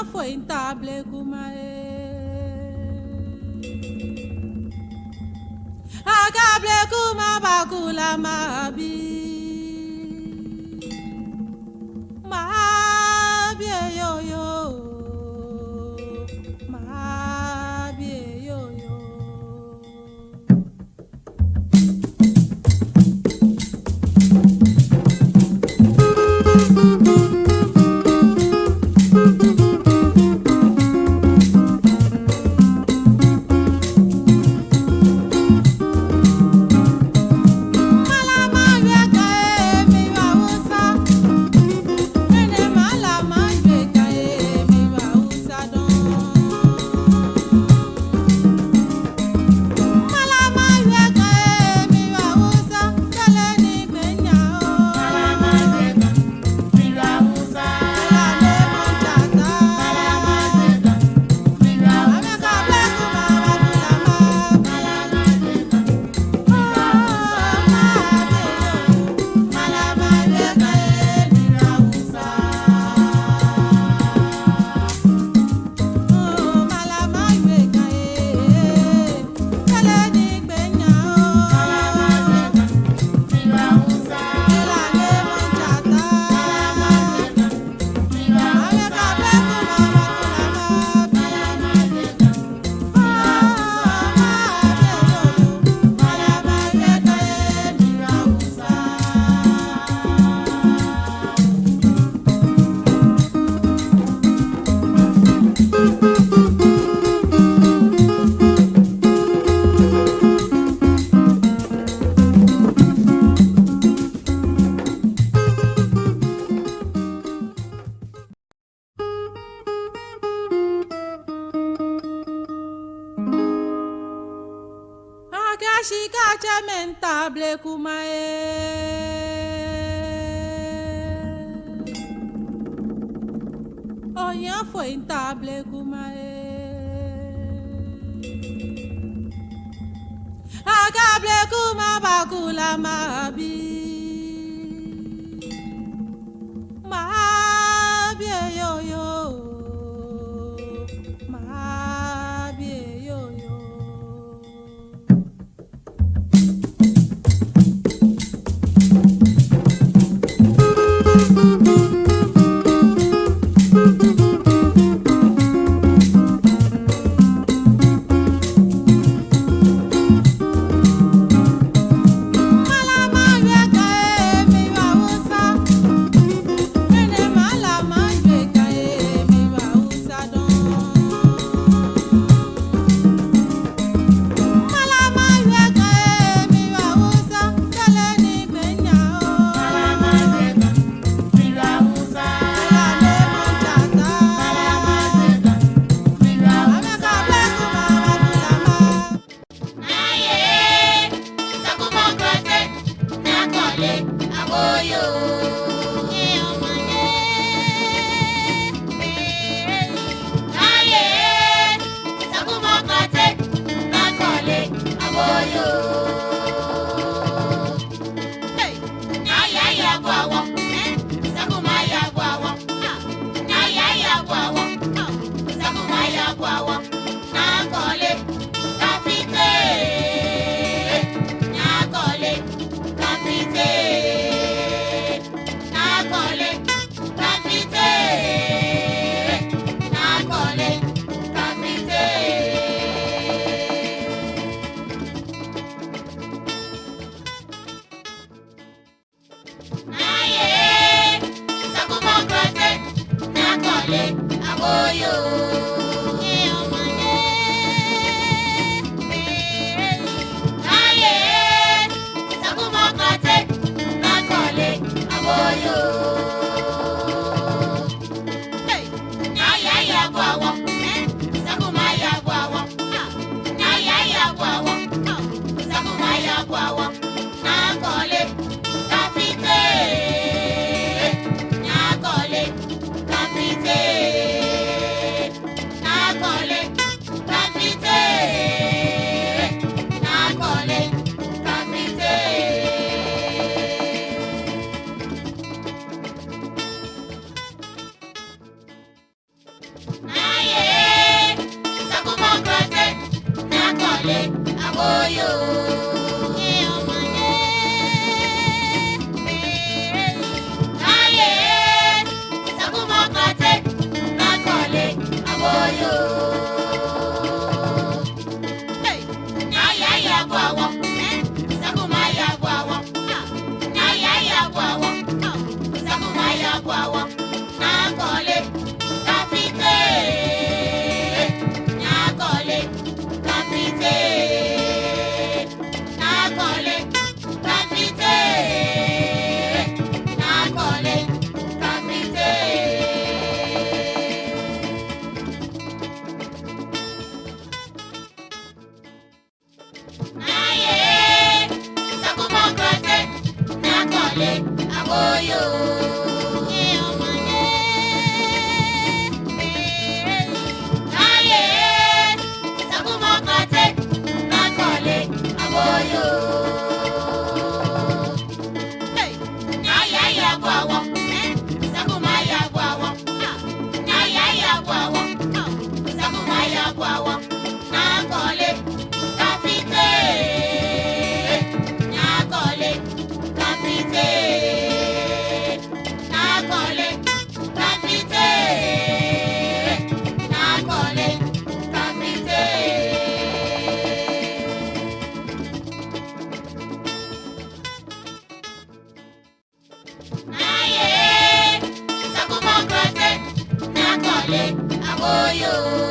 foi intable kumae agable kuma bakula mabi mabie yo yo mabie yo yo lamentable kumae oya foi intable kumae agable kuma bakula mabi mabie yo yo mabie yo yo kole aboyo aye sakuma kate na kole aboyo hey aya ya gwawo sakuma ya gwawo aya ya gwawo sakuma ya gwawo na kole kafite na kole kafite na kole kafite na kole kafite aye sakuma kate na kole aboyo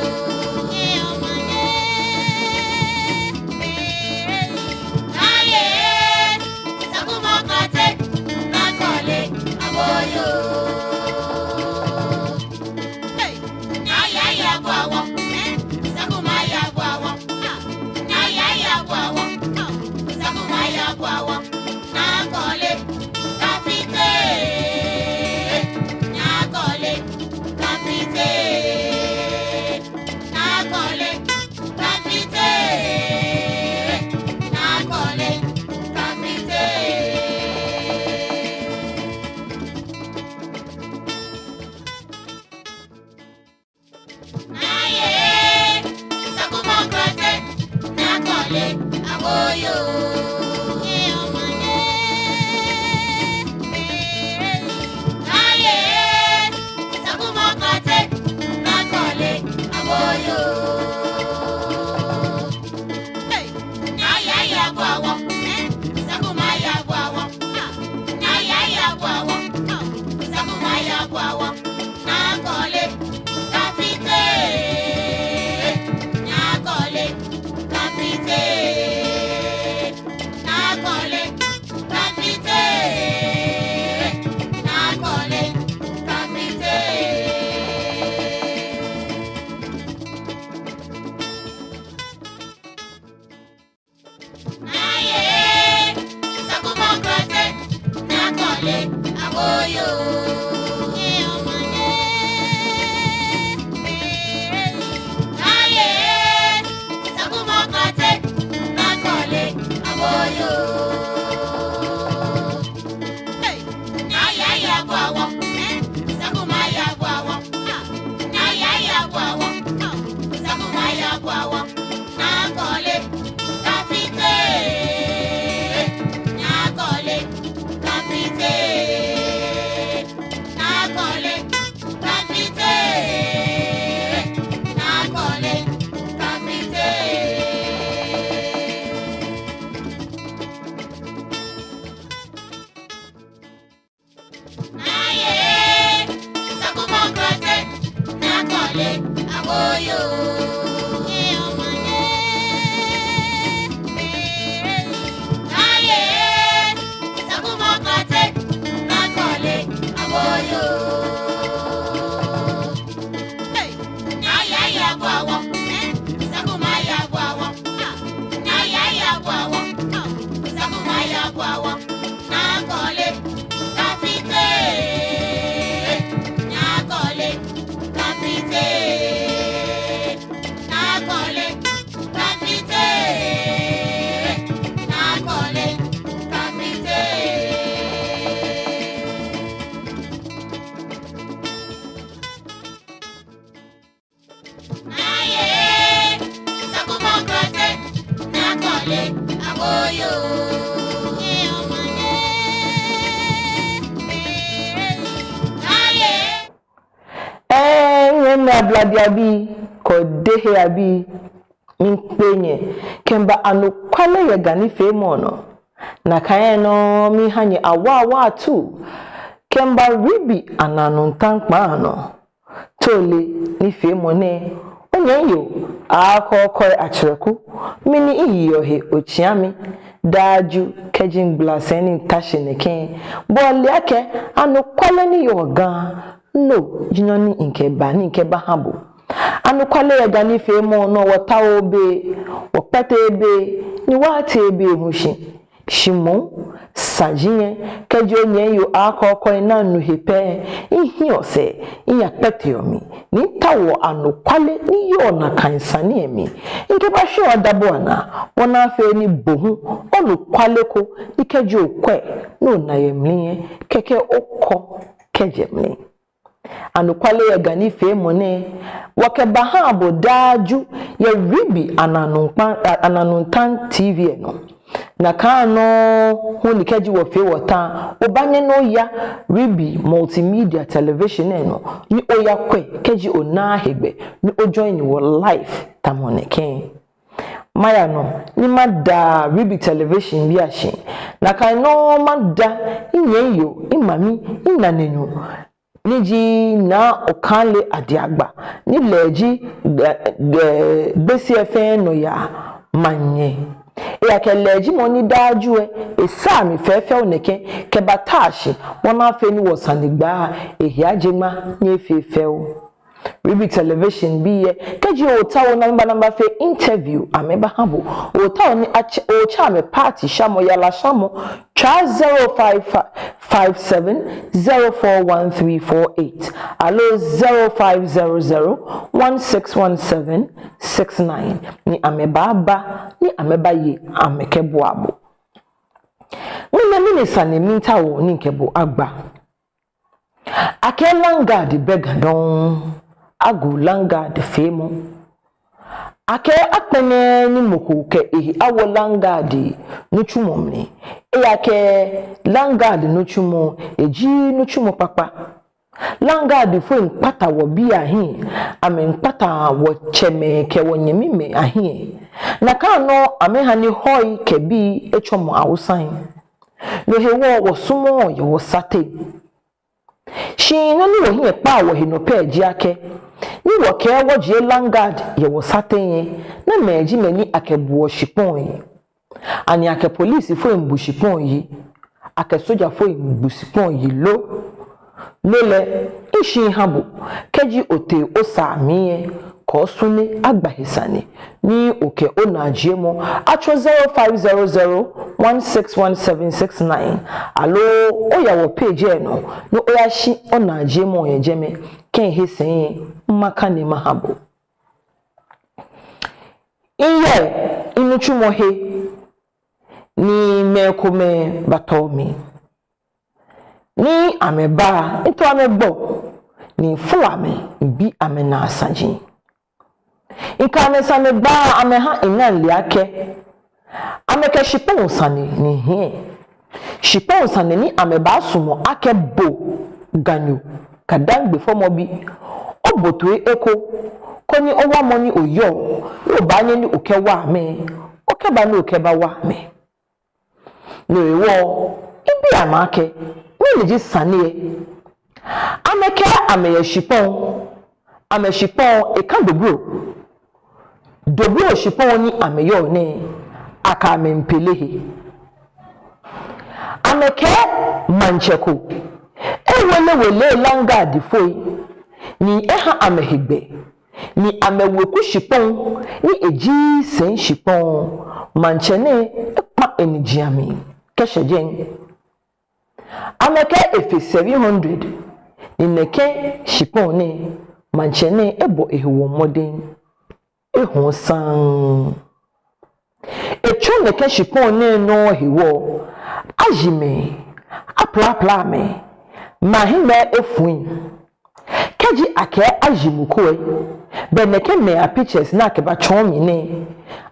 Bladiabi ko dehe abi minpenye kemba anukwale ya gani femono na kayeno mi hanye awa tu kemba Reeby ananuntankpa ano tole ni femone onyenyo akokoi achreku mini iyohe ochiami daju kejin blaseni tashineken boliake anukwale ni yoga no jinyoni nkeba habo anukwale ya gani femo no wata obe wopete ebe ni wate ebe mushi shimo sajinye kejo nyeyo akoko ina nuhepe ihio se iya petiomi ni tawo anokwale ni yo na kansane emi nke ba hwe odabo ana wona afa ni bohu onukwale ko ni kejo kwe no na yemlie keke okọ kejemli anokwale ya gani fe mone wakeba ha abodaju ya Reeby ananuntan TV no na kano honi keji wo fe wota obanye no ya Reeby Multimedia television no ni oya kwe keji ona hegbe ni o join wo live tamoneke maya no ni mada Reeby television bi ahye na kan no mada inyeyo imami inanenyo niji na okanle adiagba ni leji besi efe no ya manye ya ke leji mo ni daju esa mi fefe oneke ke batashi wona afa ni wosanigba ehiajema ni efefe o Reeby television biye keji otawo namba fe interview ameba habo otawo ni o cha me party shamo yala shamo try 0557041348 alo 0500161769 ni ameba ni ameba ye amekebo abo wona minisa ne mintawo ni nkebo agba akelangard begadon agu langard femo ake akpene ni mokuke awo langard nuchumomni ake langard nuchumo eji nuchumo papa langard fo npata wo bi ahin ame npata wo cheme ke wonyemime ahin na kan no amehani hoy ke bi echomo awusan no hewo wo sumo ye wo sate shi no ni wo hin pa wo hinope ajiake ni wo ke wo je langard ye wo satenye na meji mani akebuo shipon yi ani ake police fo mbushipon yi ake soja fo mbusipon yi lole ishi habu keji ote osamiye ko sune agbahisane ni oke onajiemo acho 0500161769 alo oya wo page no no oya shi onajiemo yejeme ken hisen makane mahabo iye inuchumohe ni mekome batomi ni ameba ito amegbo ni fuame bi amena asaji ikame sane ba ameha inan liake ameke shipon sane ni he shipon sane ni ameba sumo akebo ganyo kadangbe fomo bi oboto eko koni owa moni oyo no ba nye ni okewa me okeba ni okeba wa me no ewo ibi amake ni ji sane ameke ameye shipon eka dobro shipon ni ameyo ne aka mempelehe ameke mancheko wele langard foi ni eha amehigbe ni ameweku shipon ni eji sen shipon manchene epa enijiami keshejen ameke efe 700 ni neke shipon ni manchene ebo ehewo moden ehun san echo neke shipon ni no hewo ajime apla me mahime efuin keji ake ajimukoe beneke me a pictures na ke ba chonmi ne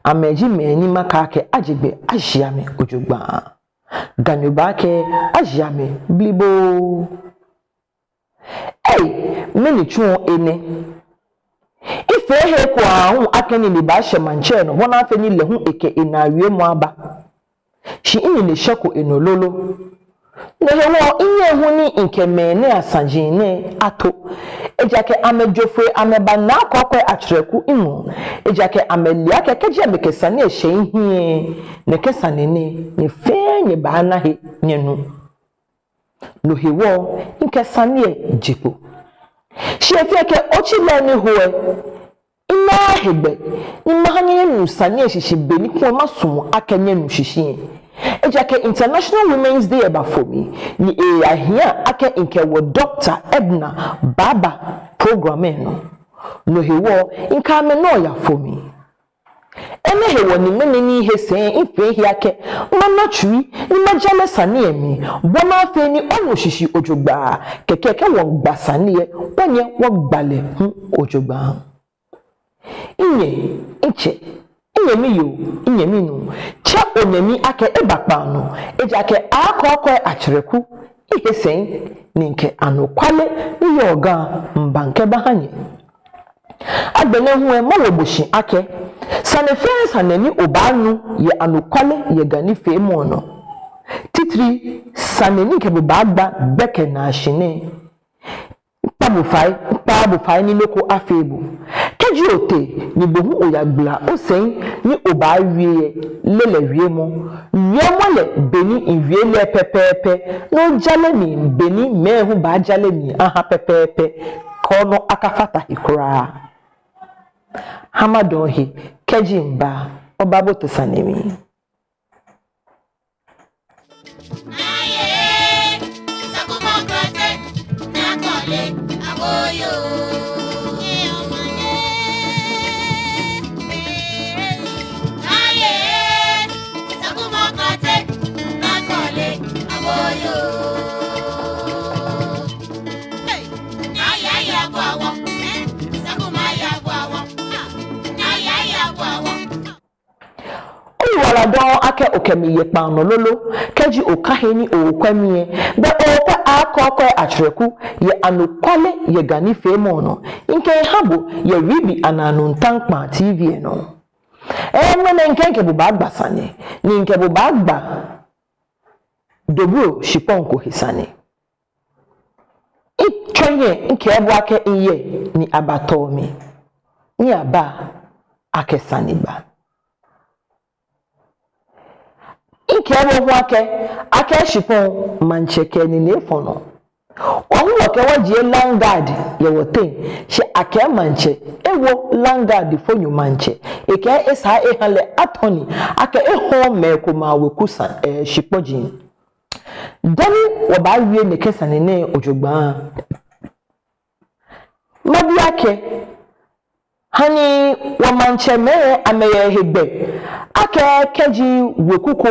ameji me ni maka ke ajigbe ajiame ojugba ganyoba ke ajiame blibo meni chuo ene ife he ko ahun akeni ni ba hye manche no wona afa ni lehu eke enawie mu aba shi ini ne shako enololo ne hewo inye hu ni nkeme ne asajin ne ato ejake amejofre ameba na akokwe atreku inu ejake amelia kekeje bekesa ne ehye hie ne kesa ne fe nye ba na he nyenu no hewo nkesa ne jipo Shefeke ochile ni huwe ina hebe ni mahanye nu sanye shishi beni kwa masumu akenye nu shishi ejake International Women's Day eba for me ni ahia ake nke wo Dr. Edna Baba program no hewo nka me no ya for me ene hewo ni mene ni he sen ife hi ake mama twi ni majale sane emi bona afi ni onu shishi ojogba kekeke won gbasane ye wonye wo gbale hu ojogba inye iche inyemi yo inyemi no cha onyemi ake ebakpa no ejake akọkọ achereku ihe sen ni nke anokwale ni yoga mbanke bahanye agbene hu e mawo boshi ake sanefens hanani obanu ye anokwale ye gani femo no titri saneni ke bagba beke na ahine pabu fai ni loko afebu keji ote ni bohu oyagbla osen ni obawie lele wiemo le beni inwie le pepepe no jale ni beni mehu ba jale ni aha pepepe kono akafata ikura hamadohi keji mba obabo tesanemi don ake okemiye pano lolo keji okaheni okwamie be okwa akọkọ achreku ye anokwale ye gani femo no nke habo ye Reeby ananuntankpa TV no mene nke bu bagba sane ni nke bu bagba dobro shiponko hisane itwenye nke ebu ake iye ni abatomi ni aba ake saniba nke ebo ake shipon mancheke ni nefono ohun ke waje landguard ye woten she ake manche ewo landguard fonyu manche eke esa ehale atoni ake eho meko ma wekusan shipojin dani oba wie ne kesane ne ojogba mabi ake hani wa manche me ameye hegbe ake keji wekuko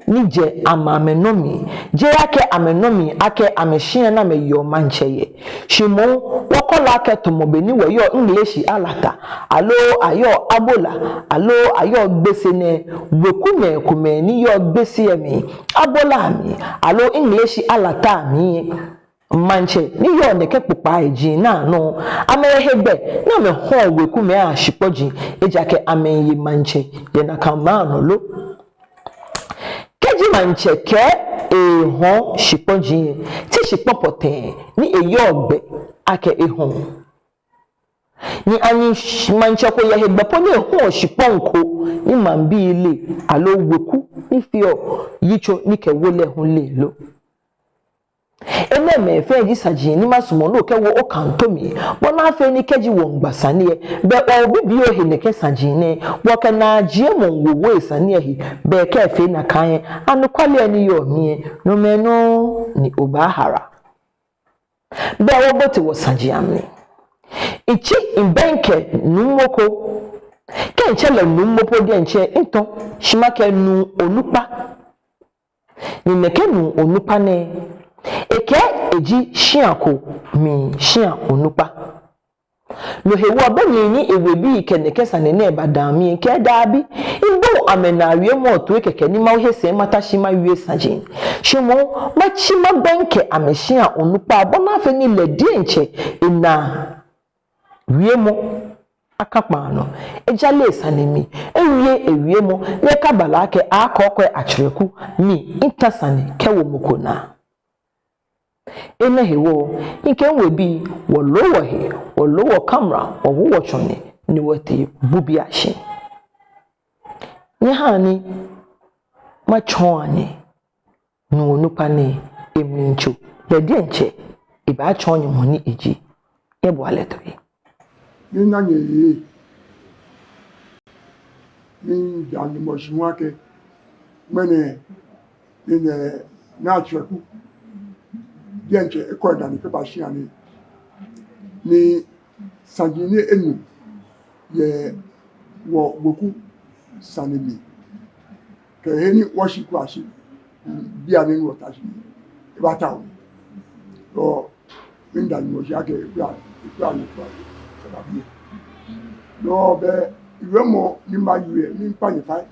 nije amamenomi je ake amenomi ake amehia na meyo mancheye shimo wokola ake tomobeni we yo English alata alo ayo abola alo ayo gbese ne wekume kume ni yo gbese emi abola mi alo English alata mi manche ni yo ne kepupa eji na no amehegbe na me ho wekume a shipoji ejake amenyi manche ye na kamano lo keji manche ke ehon shipoji ti shipopote ni eyogbe ake ehon ni ani manche ko ye hegbe po ni ehon shiponko ni mambi ile alo weku ni fio yicho ni ke wole hun le lo ene me fe ji saji ni masumo no ke wo okantomi bona afa ni keji wo ngbasane be obi bi ohi ne ke saji ne wo ke na jie mo wo sane hi be ke fe na kan anu kwale ani yo mi no me no ni obahara be wo bote wo saji amni ichi imbenke numoko ke nchele numopo de nche into shimake nu onupa ni neke nu onupa ne eke eji shiako mi shia onupa no hewo abani ni ewebi keneke sanene badami ke dabi ibo amenawie mo to keke ni ma hese mata shima wie sajin shimo machi mabenke ameshia onupa bona fe ni ledi enche ina wiemo akapano ejale sanemi ewie mo ne kabala ke akọkọ achreku mi intasane kewo mukona ene hewo nke nwebi wolowo camera owo chone ni wote bubi ashe nyahani machon ani no nupa ne emincho bedi enche iba chon mo ni eji ebo aletwe ni nanye ni jani mo shiwake mene in the natural Yankee according to Bashiani ni Sanjini Enu ye wo boku sanimi ke heni washi kwashi bia ni wota shi ibata o so minda ni o shake ibra ni kwa sababu no be iwe mo ni ma yue ni pa ni fa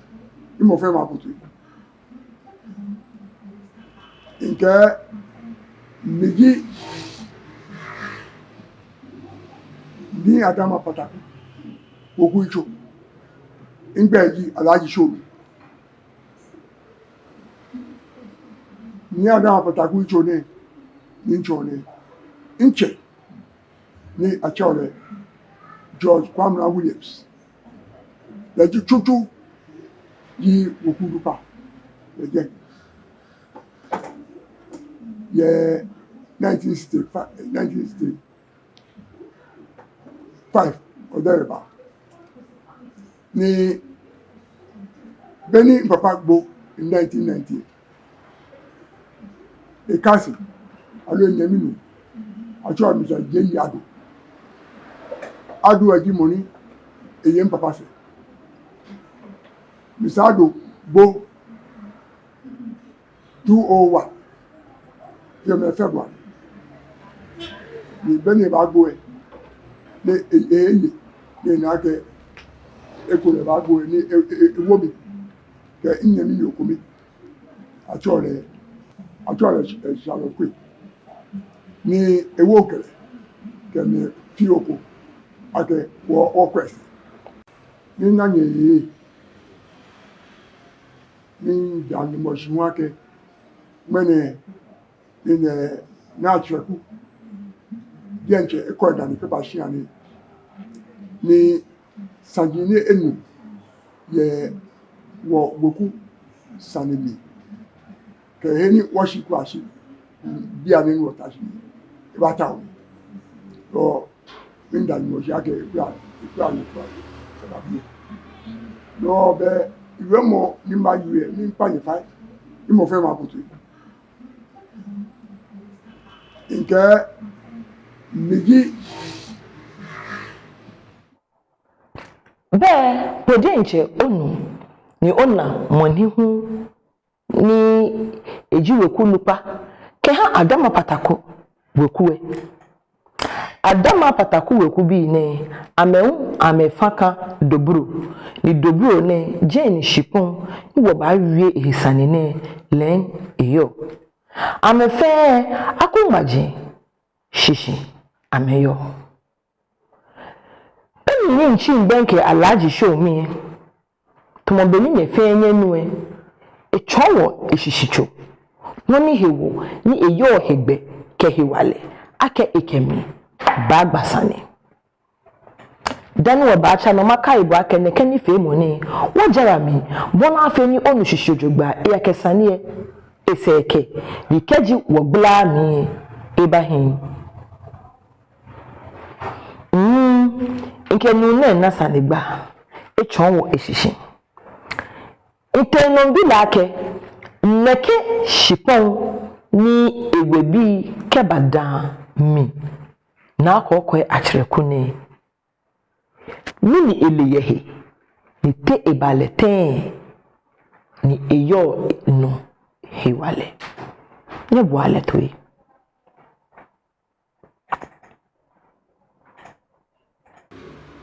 ni mo fe ma butu nke miji ni adama pataki ogun icho ngbe yi alaji show ni adama pataki icho ni icho ni inche ni achore George Kwamra Williams la ji chuchu yi okudupa again ye 1965 or thereabout ni Benny Papa Gbo in 1998 a cousin alo nyaminu acho Mr. Jeyi Ado aji money eye Papa se Mr. Ado Gbo 201 February ni Benny Bagbo ni eye ni na ke ekole Bagbo ni ewomi ke nyami ni okomi achore shalokwe ni ewo kele ke ni fioko ake wo okwes ni nanye ni dan mo shwa ke mene in the natural Yankee according to Bashiani ni Sanjini Enu ye wo boku sanimi ke heni washi kwashi bia ni wota shi ibata o so minda ni o shake ibra ni kwa sababu no be iwe mo ni ma yue ni pa ni fa ni mo fe ma butu nke migi bẹ́ẹ̀ pèdè nche onu ni ona monihu ni ejiweku lupa ke ha adama patako wekuwe adama patako weku bi ne amehu amefaka dobro ni dobro ne jane shipon ni wo ba wie ehsane ne len eyo amefe akunmaje shishi ameyo ni nchi mbenke alaji show me tumobeni ne fenye nuwe echowo eshishicho woni hewo ni eyo hegbe ke hewale ake ekemi bagbasane danu wa bacha no maka ibo ake ne keni fe mo ni wo jarami bona afe ni onu shishojogba e akesane eseke dikeji wo gbla mi ebahin nke nune na sanigba echonwo eshishi itenon bi lake neke shipon ni egbebi kebada mi na akokwe achreku ni mini eleyehe ni te ebalete ni eyo no hewale ne boale toyi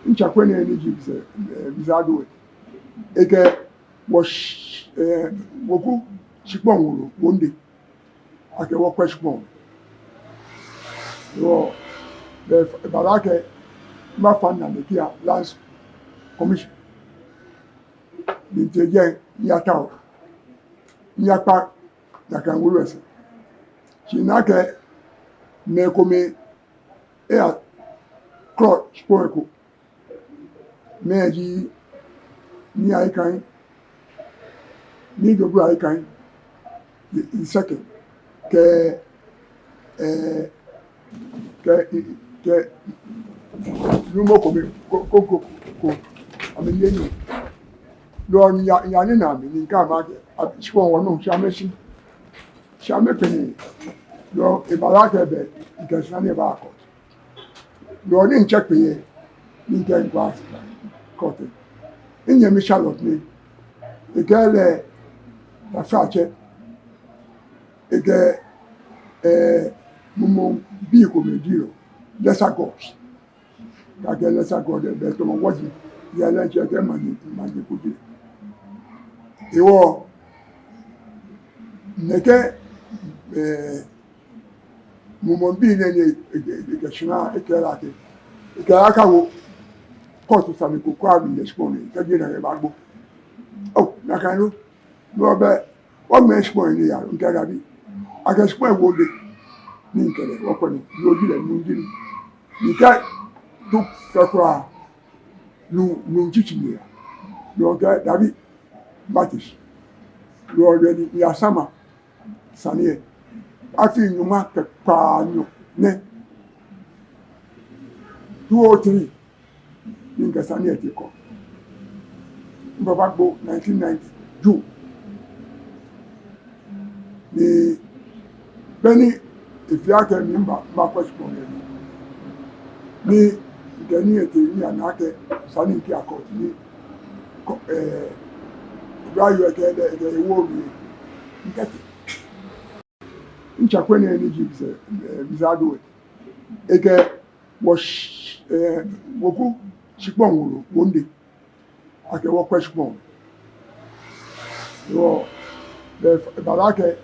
nchakwe na energy bizado eke woku shipon wuro wonde ake wokwe shipon yo the barake ma fanna de kia lands commission binteje yataw nyapa dakan wuro ese chinake me kome e kro shipon ko meji ni aikan ni dobro aikan in second ke numo ko amiyeni lo ya ni na mi ni ka ma ke shipon wonu sha meshi Shame penny. No, if I like a bed, you can stand about court. No, I didn't check me. You can go court. In your Charlotte, me. The girl there, the fracture, the girl, Mumu, be come deal. Lesser gods. I get lesser god, the better one watching. The alleged money could be. He was Neke Mumbi ne Gashina Ekerake. Ekeraka court of Samico Quabi this morning, Kagina Babu. Oh, Nakano, no bet. One man's point here, Garabi. I can swear would be Ninkele, open, no deal, Mundin. You can't do Sakra, no teaching here. No, David Batis. You already, you are summer. Saniye. Afi nyuma pepa nyo ne 203 ninka saniye ti ko. Mbaba gbo 1990 June. Ni beni ifiake mimba mba sponsor ni gani ete ni anake sani nki akot ni rayo eke de wo mi nkete nchakwe na energy bizado eke wash woku chipon wuro wonde ake wo kweshpon yo the barake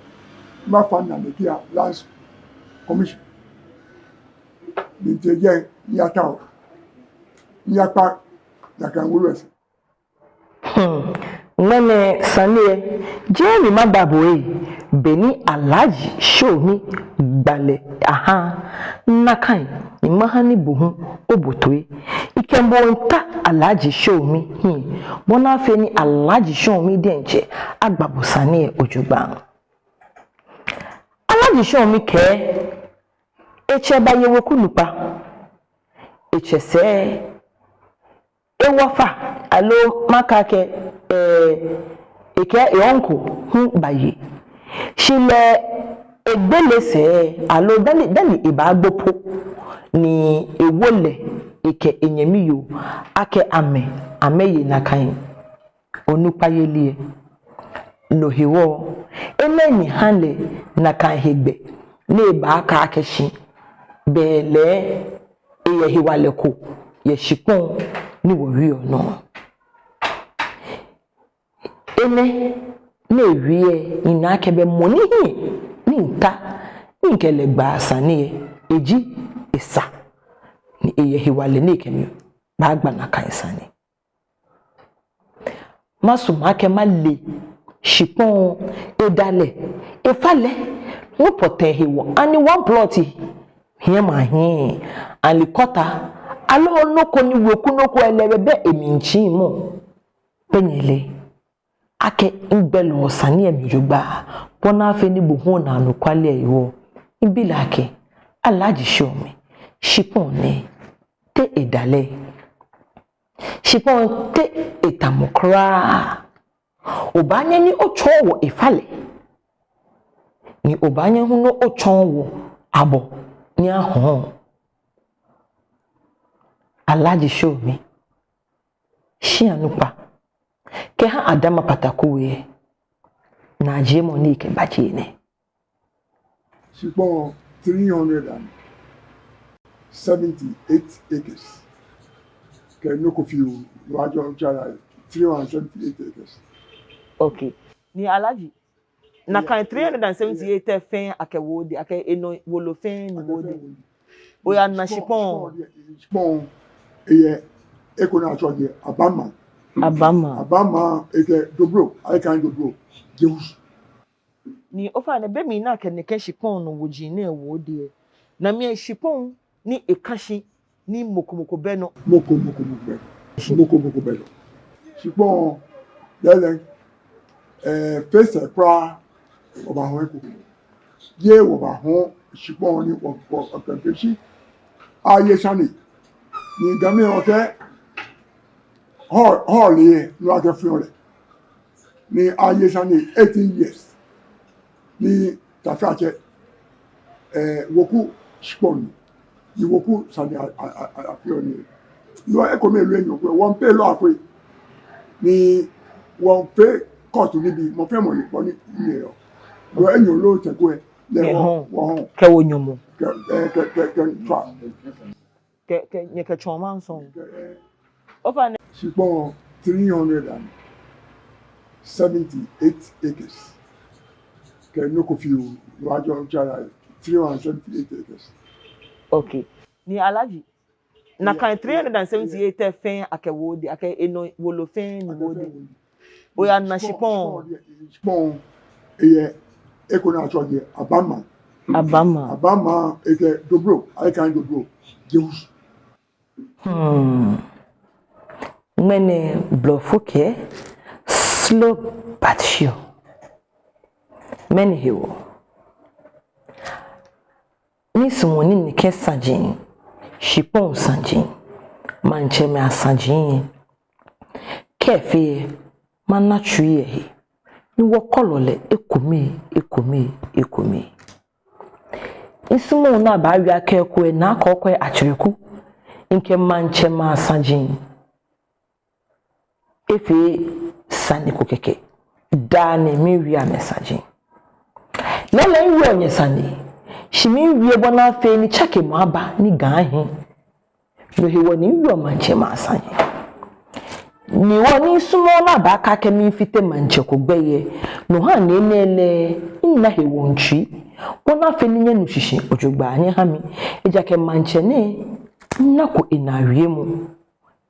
ma fanda ne kia last commission l'intelligent yatao yapa nakanguruese Mene sanie Jerry Mababoe Beni Alaji show me bale aha nakan imahani buhu obotwe ikembo nta Alaji show me bona feni Alaji show me denche agbabo sanie ojugba Alaji show me ke eche baye woku nupa eche se ewafa alo makake eke yonko hu baye shile egbelese alo dani ibagbopo ni ewole eke enyemiyo ake ameye nakan onupayeliye lohiwo eneni hanle nakan hegbe ne ba aka akeshi bele eyehiwaleko yeshipon ni worio no ene newie ina kebe moni ni nta nkele gba sani eji isa ni eyehiwale ne kemi ba gba na kan sani masuma ke male shipon edale efale wo potehiwo ani one plot here ma hin alikota alo noko ni woku noko elebebe eminchi mo penyele ake ngbelo sani emijugba bona fe ni buhu na anukwale ewo ibilake Alaji show me shipon ne te edale shipon te etamokra obanye ni ochowo ifale ni obanye hu no ochowo abo ni ahon Alaji show me shi anupa ke ha adama patakuwe na jemo ni ke bachine Shipon 378 acres. Ke no kofiu wajo chara 378 acres. okay ni Alaji na kan 378 fen akewodi ake eno wolo fen ni wodi oya na shipon eye ekona achoje abama eke dobro I can dobro jeus ni ofa na be mi na ke ne ke shipon no woji na wodi na mi shipon ni ekashi ni mokomoko beno mokomoko beno shipon lele face pra oba ho eko ye oba ho shipon ni okankeshi aye sani ni game oke hall ye no ake fiore ni aye sani 18 years ni tafache woku spon ni woku sani apio ni lo e ko me lu enyo pe won pe lo afi ni won pe court ni bi mo fe mo ni ni yo lo enyo lo te ko e le won ke wonyomo ke tra ke nye ke choma nso ofa ne spon 378 acres que no confio no ajo chara 378 acres. Okay. Ni alaji. Na kan 378 fen akewodi ake eno wolo fen ni wodi. Oya na shipon. Shipon eye ekona acho de Abama eke dobro, I can dobro. Deus. Mene blofuke slow but sure. Many hero. Nisumoni ni ke sanjin. Shipon sanjin. Manche me asanjin. Kefe mana chuye. Ni wakolole ekumi. Isumo na ba wi akekwe na akokwe achireku. Nke manche ma asanjin. Efe sani kokeke. Dane mi wi amesajin. Nala iwe onye sani. Shimi wiye bona fe ni chake mwaba ni gahi. No hewa ni wiye manche maasanye. Ni wani sumo na baka kemi fite manche kugbeye. No ha nenele ina hewa nchi. Bona fe ni nye nushishi ojugba anye hami. Ejake manche ne naku inariemu.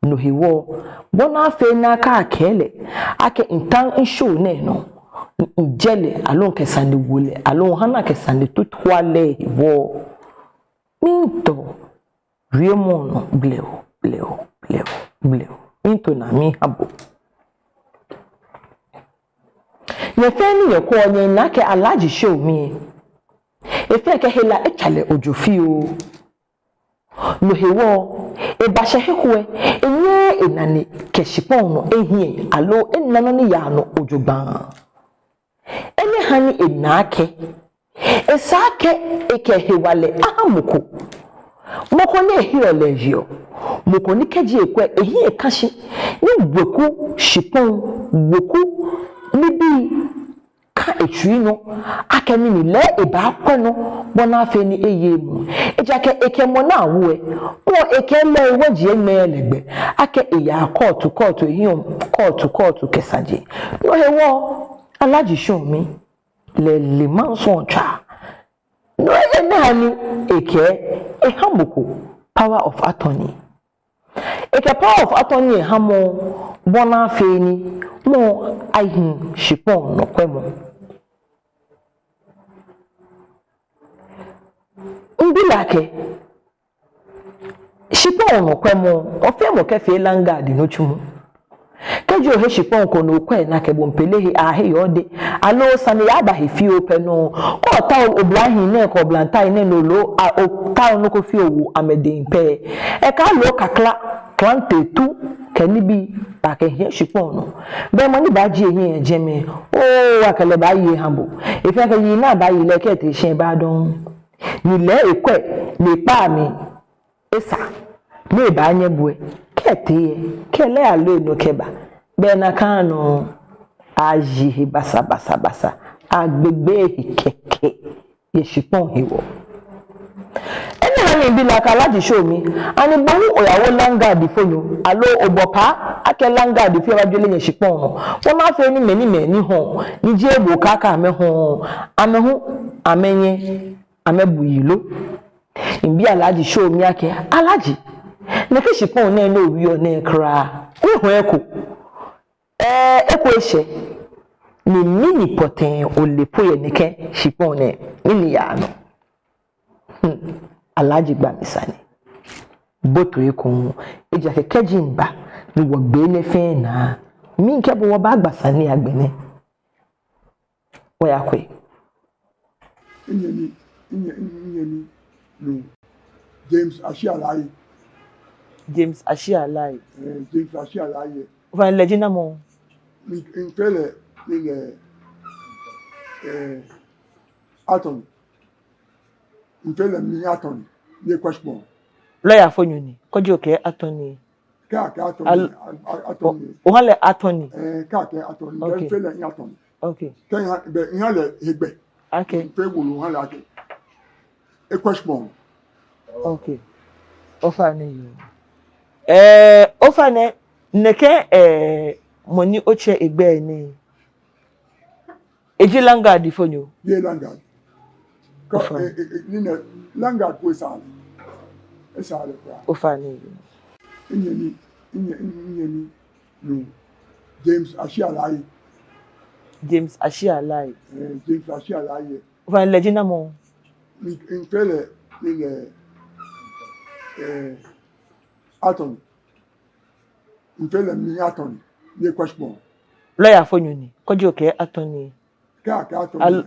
No hewa bona fe na ka akele. Ake intang insho ne no. Njele alon kesande wole alon hana kesande tutwale wo minto riemono bleo minto na mi habo ye feni ye ko onye na ke alaji show mi efe ke hela echale ojofio no hewo e ba she hekwe enye enani keshipon no ehie alo enano ni ya no ojogban ene hani enake esake eke hewale ahamuko moko ne hiole jio moko ni keji ekwe ehi ekashi ni gweku shipon gweku nibi ka etui no akemi ni le eba akwe no bona afe ni eyemu ejake eke mo na awoe mo eke le waji emelegbe ake eya court ehim court kesaje no hewo alaji show me le manson cha no ene hani eke ehamuko power of attorney eke power of attorney hamo bona feni mo ahin shipon no kwemo mbilake shipon no kwemo ofemo kefe landguard no chumu kejo he shipon ko no kwe na kebo mpelehi ahe yode alo sane ya ba he fi open no ko ta oblahi ne ko blantai ne no lo o ta no ko fi owu ameden pe e ka lo kakla klante tu keni bi ba ke he shipon no be mo ni ba ji ehin ejeme o akale ba yi hambo e fi aka yi na ba yi le ke te shin ba don ni le ekwe le pa mi esa me ba anye bue kete kele alo no keba be na kanu aji basa agbegbe keke ye shipon hewo ene hani bi la kala di show mi ani bonu oyawo landguard fonu alo obopa ake landguard fi abajole ye shipon no won ma fe ni meni ho ni je egbo kaka me ho amenye amebuyilo imbi alaji show mi ake alaji na ke shipon na no wi o na kra ihu eko eshe ni mini poten olepo ye nike shipon ne mini ya no alaji gba misani boto eko eja kekeji mba ni wo gbe le fe na mi nke bo wo ba gbasani agbene wo ya kwe Inyeni no James Ashialaye James Ashialaye Van legenda mo in pele attorney mfele mi attorney ne question lawyer for you koji okay attorney ka attorney o hale attorney ka attorney mfele ni attorney okay kan be ihale hegbe okay pe wulu hale ake e question okay offer ne you offer ne neke money oche egbe ni eji langard for you ye langard ka ni langard ko sa esale kwa offer ne you Inyeni no James Ashialaye. James Ashialaye. James Ashialaye. Van legenda mo. In fele in attorney. In fele mi attorney. Ne question. Lawyer for you ni. Koji okay attorney. Ka attorney.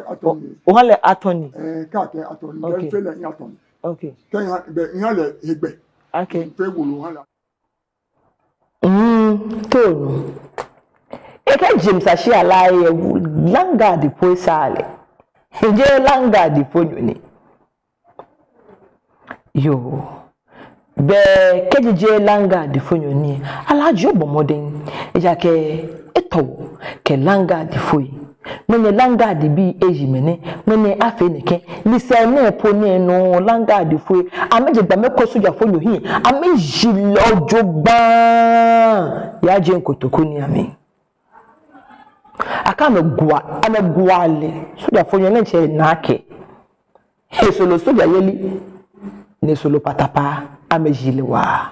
Attorney. O hale attorney. Ka attorney. Okay. Fele ni attorney. Okay. Kan be ihale hegbe. Okay. Pe wulu hala. Tono. Eke James Ashialaye langard po sale. Je langard po ni. Yo. Be keje langard po ni. Alaji obomoden. Eja ke eto ke langard po yi. Mene langard bi ejimene mene afe neke ni se na po ni no langard po yi ameje gba mekoso ja fo yohin ameji lojoba ya je nkotoku ni ame aka amegwale so ja fo yen nche na ake he solo so ja yeli ne solo patapa amejile wa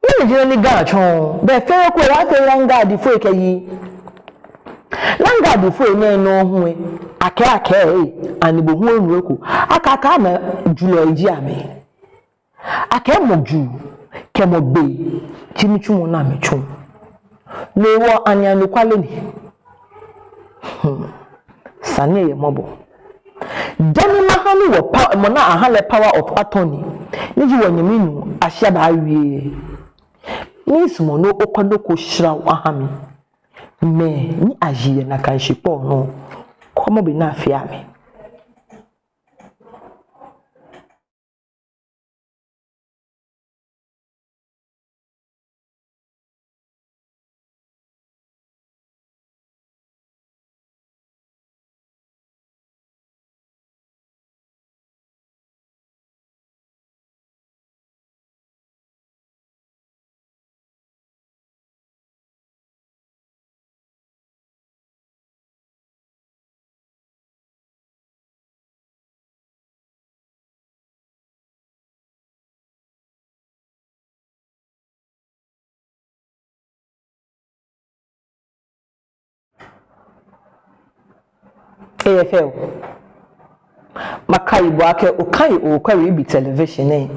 ni je ni ga chon be fe ko wa fe langard po yi keyi langard fo ene no hu ake ani bo hu onu ku aka na julo eji ame ake moju ke mo gbe chimichu na mechu le wo anianu kwale ni sane ye mobo dani mahani wo power mo na ahale power of attorney ni ji wonyeminu ahia ba awie ni sumo no okwado ko hira ahami me ni ajiye na kanshipo no komo bi na afia me AFL makai boake okai o Reeby television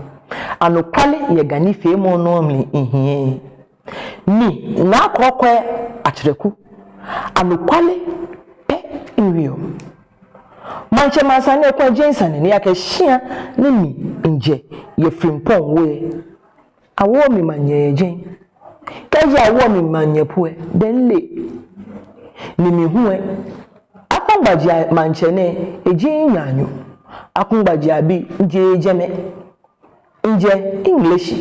anokwale ye gani femo no mi ehie ni na akokwe achereku anokwale pe inrio manche masane kwa jensen ni akehia na mi nje ye frimpon we awo mi manyeje kaje awo mi manyepoe denle ni mi huwe akungbaji manchene eji nyanyo akungbaji abi nje jeme nje english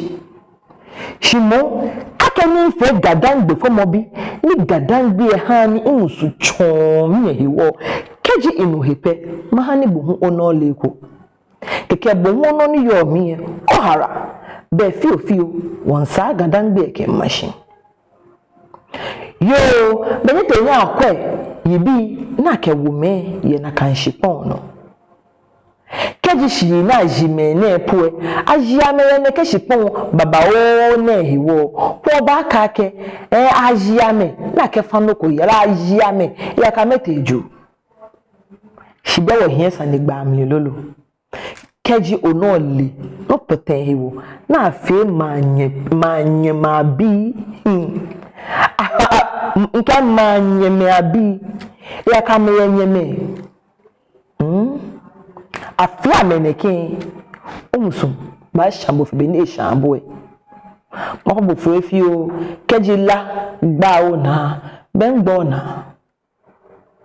shimo akani fe gadangbe fomobi ni gadangbe hani insu chom yehiwo keji inu hepe mahani buhu onoleko keke buhu ono ni yomi ohara be fio wonsa gadangbe ke machine yo benete nya akwe yibi na kewume ye na kanshipon no keji shi na jime na epue ajia mere ne keshipon baba o na hiwo po ba ka ke ajia me na ke fano ko yara ajia me ya ka meteju shibe wo hiesa ni gba mi lolo keji onole no pete hiwo na afi manye ma bi nka manye me abi ya ka me nyeme afia meneke omusum ba shambo fi be ne shambo e mo bo fo fio kejila gba o na ben gbo na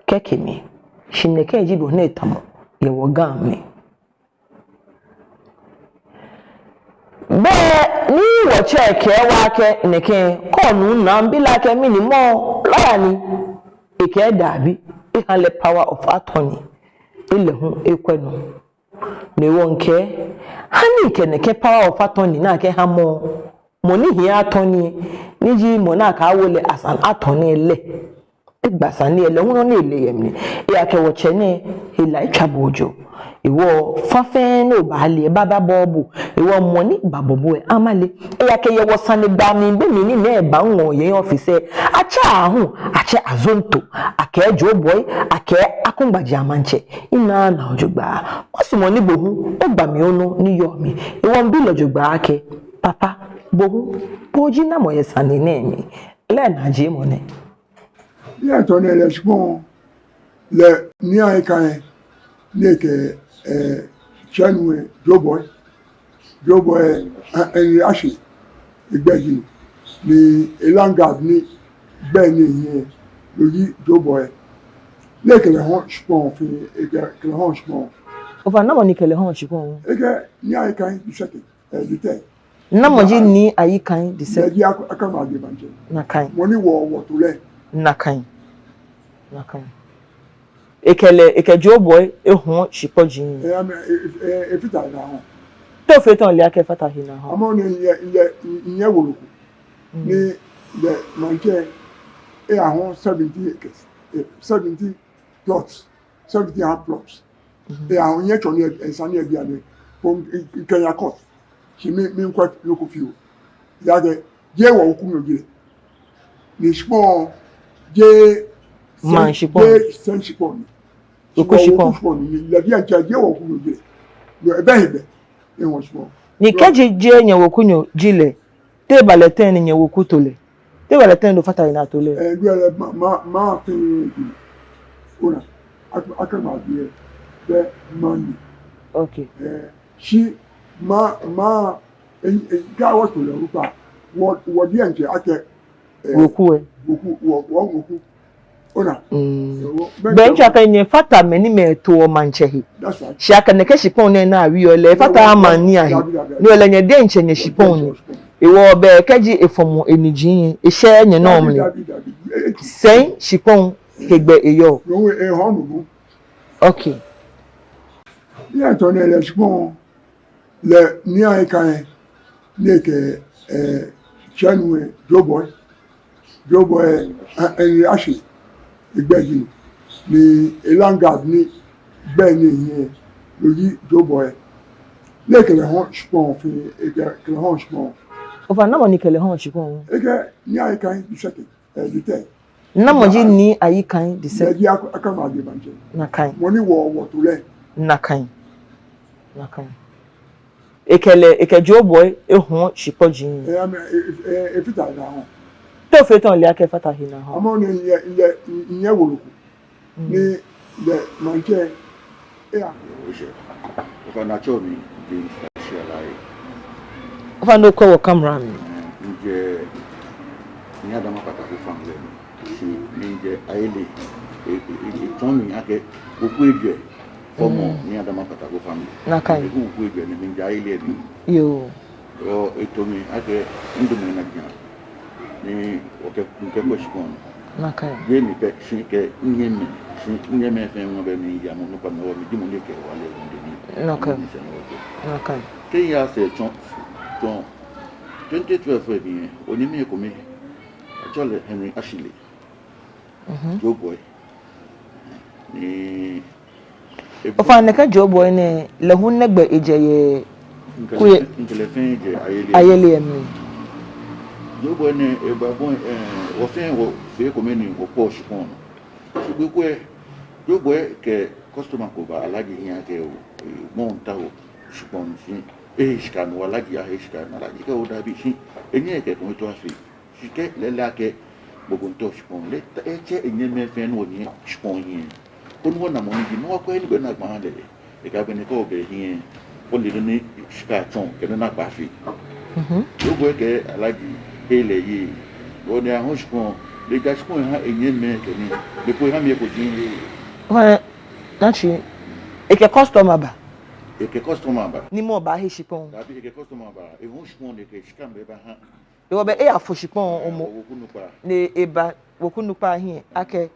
kekemi Shineke jibo ne tamo ye wogame. Be ni wo check e wa ke neke ko nu na bi la ke minimo la ni e ke dabi e han le power of attorney ile hu ekwenu ne wonke hani ke neke power of attorney na ke ha mo ni hi attorney ni ji mo na ka wole as an attorney le egbasani ele hu no na ele yemni e ake wo chene ila itwabojo iwo fafe no baale baba bobu iwo money babobo e amale e yake ye wo sane gba mi be mi ni na e ba won ye office acha ahu acha azonto ake jo boy ake akungbaji amanche ina na ojugba osumo ni bohu o gba mi onu ni yo mi iwo nbi lojugba ake papa bohu boji na mo ye sane na mi le na je mo ne bien ton élection le ni ay kan ne ke chanwe joboy en ashi igbeji ni elangard ni be ni yen loyi joboy le ke le hon chpon fi e ke le hon chpon o fa na mo ni ke le hon chpon e ke ni ay kan du second du te na mo ji ni ayi kan di se di akama de banje na kan mo ni wo to le na kan ekejo boy ehun shipo jin fita na ho to fe ton le ake fata hi na ho amo ni iye woloku ni le manje ahun 70 acres 70 plots 70 half plots ahun ye choni ensani e bia ni pon Kenya court ki mi nkwa loko fi o ya de je wo oku mi ogire ni shpo je man shipon je sen shipon oku shipon ni le bia je wo oku mi ogire no ebe hebe e won shpo ni keji je nya wokunyo jile te baleten nya wokutole te baleten do fata ina tole gbe ma fi ona akama die the money okay she ma ga wa to le rupa wo die nje ake woku woku ona ben chaka nye fata meni me to manchehi that's right shi aka neke shipon na wi ole fata amani ahi ni ole nye de nche nye shipon iwo be keji efomo enijin ise nye no omle sen shipon kegbe eyo no e honu okay bien ton élection le ni ay kan ne ke chanwe joboy en ashi igbeji ni elangard ni be ni yen loyi joboy le ke le hon chpon fi ke le hon chpon o fa na mo ni ke le hon shipon e ke ni ay kan du second du te na mo ji ni ayi kan di se di akama de banje na kan mo ni wo to le na kan ekejo boy ehun shipo jin fita na ho to fe ton le ake fata hi na ho amo ni iye woloku ni le manje Kwa nacho mi di specialize. fa no ko camera mi Nje ni adama pata ku family si nje aile itomi ake oku edwe omo ni adama pata ku family na kan oku edwe ni nje aile ni yo o itomi ake ndume na gina ni oke nke ko shikon na kan ye ni pe si ke nyeme fe mo be mi ya mo no pa mo mi di mo le ke wale ndi na kan ke ya se ton 2012 bien oni mi ko mi Achole Henry Ashley Joe boy ni o fa ne ka Joe boy ne le hun negbe ejeye kuye ngele fin je ayele emi Joe boy ne e ba bon o fin wo fe ko mi ni ko posh kon so ko Joe boy ke customer ko ba alaji yan ke o monta o shipon fin ishkan wala ya ishkan ala ke o da bi shi enye ke ko to afi shike lela ke bogun to shipon le eche enye me fen woni shipon yin ko no na mo ni no ko ni na gba le e ka be ni ko be yin o le ni shika ton ke na gba fi o bo ke alaji ele yi o ni ahun shipon le ga shipon ha enye me ke ni le ko ha mi ko jin Nachi eke customer ba. Eke customer ba. Ni mo ba he shipon. Dabi eke customer ba. E won shipon de ke shikam be ba ha. E wo be e afo shipon omo. Wokunupa. Ne eba wokunupa hin ake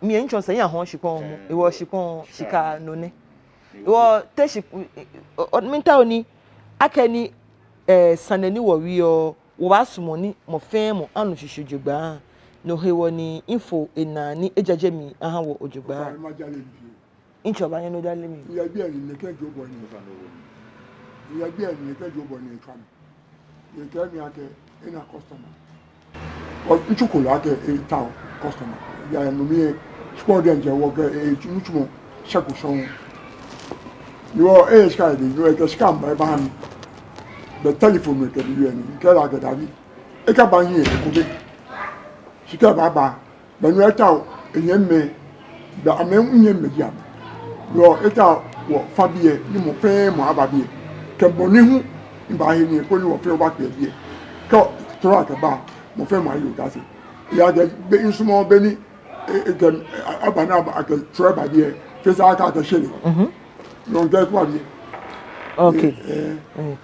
mi en chon se yan hon shipon omo. E wo shipon shika no ne. E wo te shipon minta oni ake ni sanani wo wi o wo ba sumoni mo fen mo anu hihujugba no he woni info enani ejaje mi aha wo ojugba. Incho ba yen no dale mi. Ya bi ani ne ke jobo ni fa no. Ya bi ani ne ke jobo ni twa. Ye ke mi ake ina customer. O ichuko la ake e town customer. Ya no mi sport den je wo ke e chumo shaku shon. Yo e sky di yo e ke scam ba ba han. The telephone ke di ni ke la ke davi. E ka ba yin e ko be. Sika ba ba. Ba no eta enye me da amen unye me ya. Yo eta wo fabie ni mo pe mo ababie ke boni hu ba he ni ko ni wo pe wa pe bie ko tora ke ba mo fe mo ayo gase ya de be insumo be ni ke abana ba ke tora ba bie fe sa ka ke shele no get what bie okay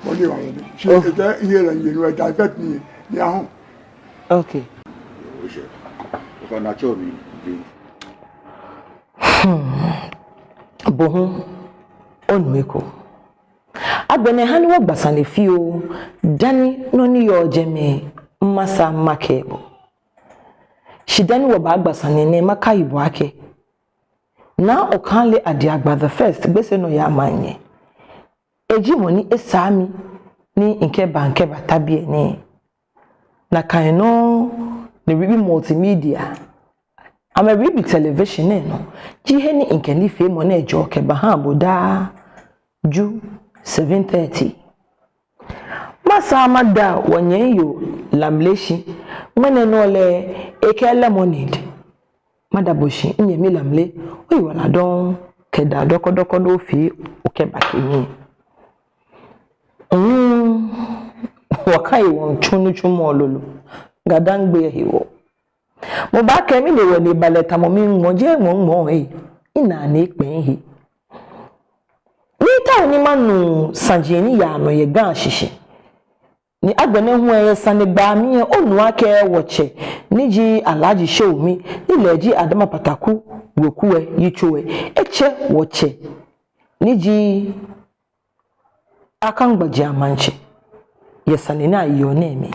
mo ni wa ni she e here la ni no divert ni ahun okay o she ko na cho mi bohun onweko agbene hani wo gbasane fi o dani no ni yo jeme masa makebo shidani wo ba gbasane ne maka ibo ake na okanle adiagba the first gbese no ya manye eji moni esami ni nkeba tabie ne na kan no ne Reeby Multimedia ama Reeby television no jihe ni nkeni fe mo na ejo ke ba ha boda ju 7:30 masa amada wonyen yo lamleshi mene no le eke lemonade madaboshi nyemi lamle oyi wala don ke da dokodoko do fi oke bakini wakai won chunu chumo lolo gadangbe hiwo mo ba ke mi le woni baleta mo mi mo je mo ina na ekpen hi ni ta ni manu sanjeni ya no ye gan hihye ni agbene hu eye sane gba mi e onu ake woche ni ji alaji show mi ni leji adama pataku wokuwe yichowe eche woche ni ji akangbaji amanche ye sane na yo na emi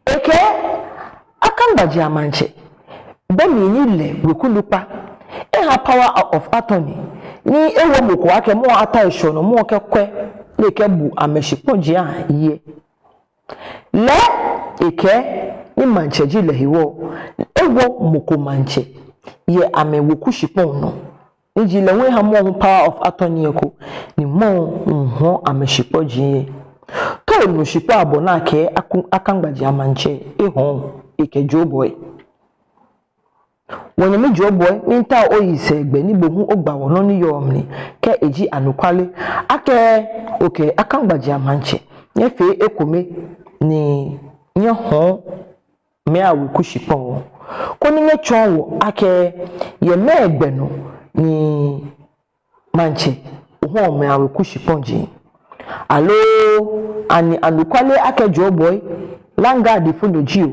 eke akangbaji amanche be mi ni le wekulupa ha power of attorney ni ewo moko ake mo ata isho no mo kekwe le ke bu ameshipoji a ye le eke ni manche ji le hiwo ewo moko manche ye amewoku shipon no ni ji le we ha mo power of attorney eko ni mo nho ameshipoji ye to no shipo abona ke akangbaji amanche ehon eke joboy wọ́n mi jo boy minta oyise egbe ni bohun ogba wono ni yo omni ke eji anukwale ake okay akangbaji amanche nyefe ekome ni nye ho me awoku shipon ko ni nye chonwo ake ye me egbe no ni manche ho me awoku shipon ji alo ani anukwale ake jo boy langard fudoji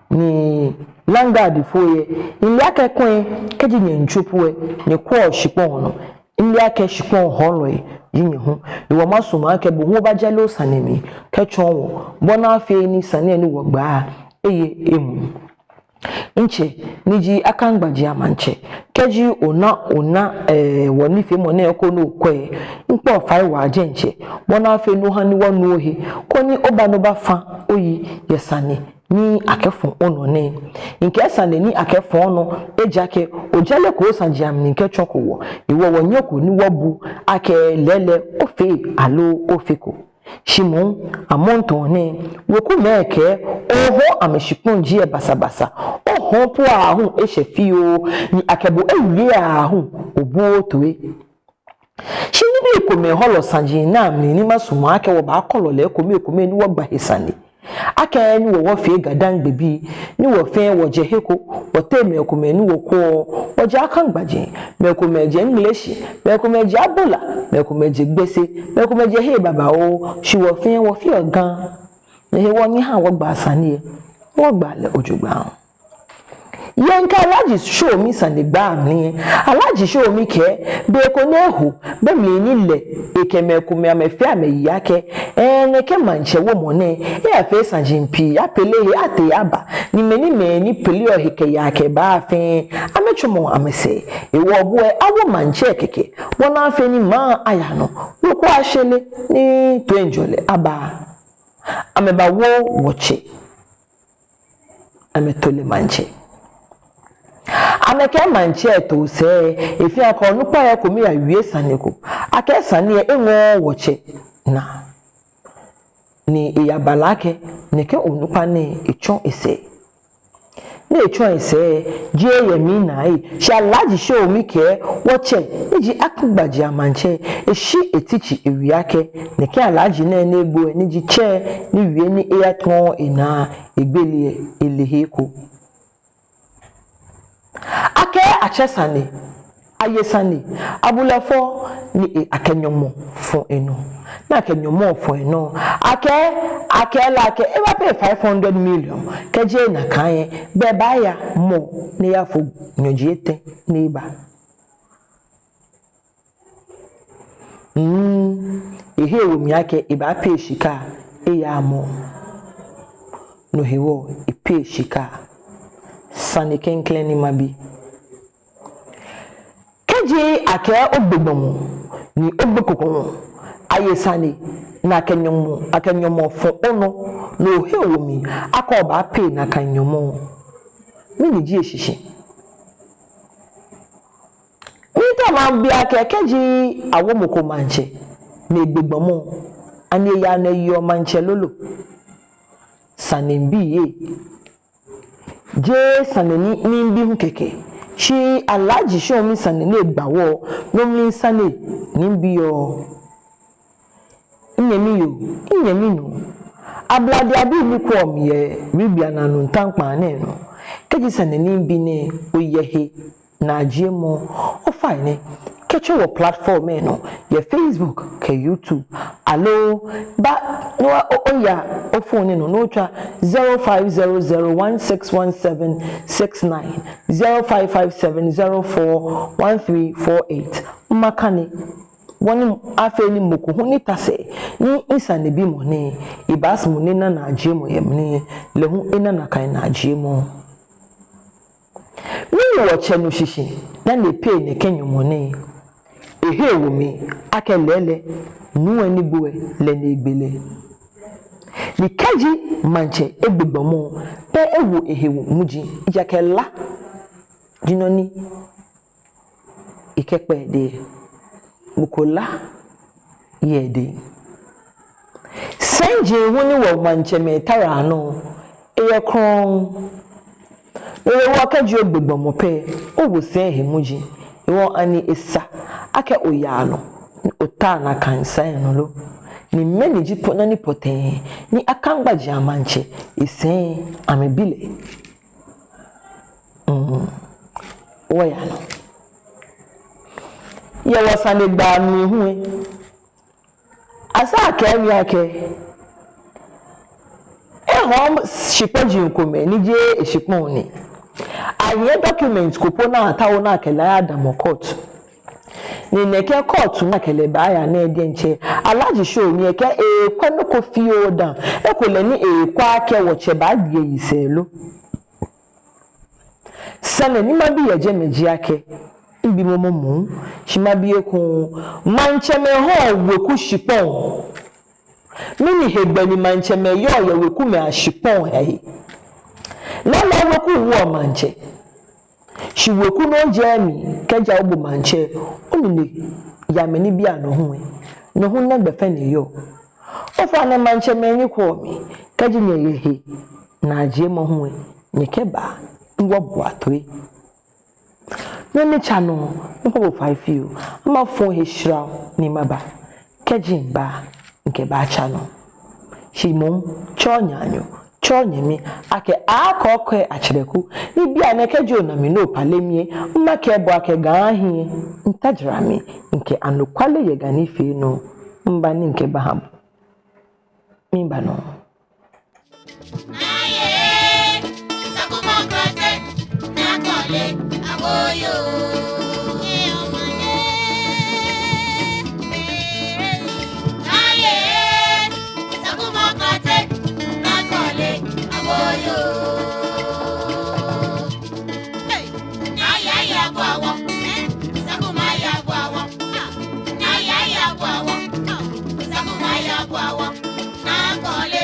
ni Landguard foye ili ake kwen keji nye nchupuwe nye kwa shipon no ili ake shipon holwe yinye hu iwa masuma ake buhu bajalo sanemi kechonwo bona afe ni sane ni wogba eye emu nche niji akangbaji amanche keji ona woni fe mo na eko no kwe npo fai wa ajenche bona afe no hani wonu ohi koni oba no ba fa oyi yesane ni akefon ono ne nke sane ni akefon no ejake ojale ko sanjiam ni nke choko wo iwo wonyoko ni wobu ake lele ofe alo ofeko shimon amonto ne woku meke oho ameshipon e basabasa oho po ahun ehefio ni akebo ewie ahun obo towe shini bi ko me holo sanji na mi ni masumo ake wo ba kolole ko me ni wo gba hisani aka ni wo fie gadan bebi ni wo fe wo je heko wo te mekoma ni wo ko wo je aka ngbaje mekoma je english mekoma je abola mekoma je gbese mekoma je he baba o shi wo fie gan he wo ni ha wo gba asane wo gba le ojugba yanka alaji show mi sande gba mi alaji show mi ke be ko na hu be mi ni le ekeme ko me amefe ameyi ake ne ke manche wo mo ne e afe sanjimpi apele ate aba ni meni pele o heke ya ke ba afe amechumo amese e wo bo e awo manche keke wona afe ni ma aya no wo ko ahele ni to enjole aba ameba wo woche ametole manche ameke manche to se efi akọ nupa ya komi ya wie saneko ake sane enwo woche na ni iyabalake neke onupa ne echon ese na echon ese je yemi na sha laji show mi ke woche eji akugbaji amanche eshi etichi ewiake neke alaji na enegbo ni ji che ni wie ni eyaton ina egbele eleheko ake achesane ayesane abulafo ni akenyomo fun eno na akenyomo fun eno ake like e ba pay 500 million keje na kan be ba ya mo ni ya fo nyojiete ni ba ehe wo mi ake e ba pay shika e ya mo no hewo e pay shika sani kenkle ni mabi keje ake ogbegbomu ni ogbekokon ayesani na akenyomo fo ono no hewomi akoba pay na kanyomo mini ji eshishi nita ma bi ake keje awomoko manche na egbegbomu ani ya na yo manche lolo sani biye je saneni nimbi hukeke shi alaji show mi saneni egbawo no mi sane nimbi yo inyemi no ablade abi mi ko mi ye Reeby ananu ntankpa na no keji saneni bi ne oyehe na ajemo o fine keche wo platform no ye Facebook ke YouTube allo ba no oya o phone no no twa 0500161769 0557041348 makane woni afeni moko huni tase ni insane bi mo ne ibas mo ne na ajemo yemne le hu ina na kan na ajemo mi wo chenu shishi na le pay ne kenyomo ne ehe wo mi akelele nu ani buwe le ne igbele ni kaji manche egbegbomo pe ewu ehe wo muji yakela jinoni ikepe de mukola yede sanje woni wo manche me tara no eye kron ewe wakaji egbegbomo pe owo se ehe muji iwo ani esa ake oyano ota na kansan no lo ni meniji po na ni poten ni akangbaji amanche isen amebile oyano ye wasane gba mi hu asa ake mi ake hom shipaji nkome ni je shipon ni aye document ko po na atawo na akela adamo court ni neke court na kele ba ya na ede nche alaji show ni eke kwano ko fio dan e ko le ni kwa ake wo che ba die yiselo sane ni mabi ye je meji ake ibi momomu shima bi ekun manche me ho weku shipon mini hegbe ni manche me yo ye weku me ashipon ehi na weku wo manche shiweku no jemi keja obo manche onile ya meni bia no hu no hu na gbefe ne yo ofa na manche meni ko mi keji ne yehe na aje mo hu nyekeba ngwo boatwe no ni chano nko 5 you ama fon he shira ni maba keji ba nke ba chano shimom chonyanyo chonyemi ake akokwe achireku ni bia na kejo na mi no palemie mmake bo ake gahi ntajrami nke anokwale ye ganife no mba ni nke baham mimba no Aye, sakumokrate, nakole, agoyo. Aye, sakumokrate, nakole, agoyo. Aye, ya guawo, sakuma ya guawo. Aye, ya guawo, sakuma ya guawo. Nakole.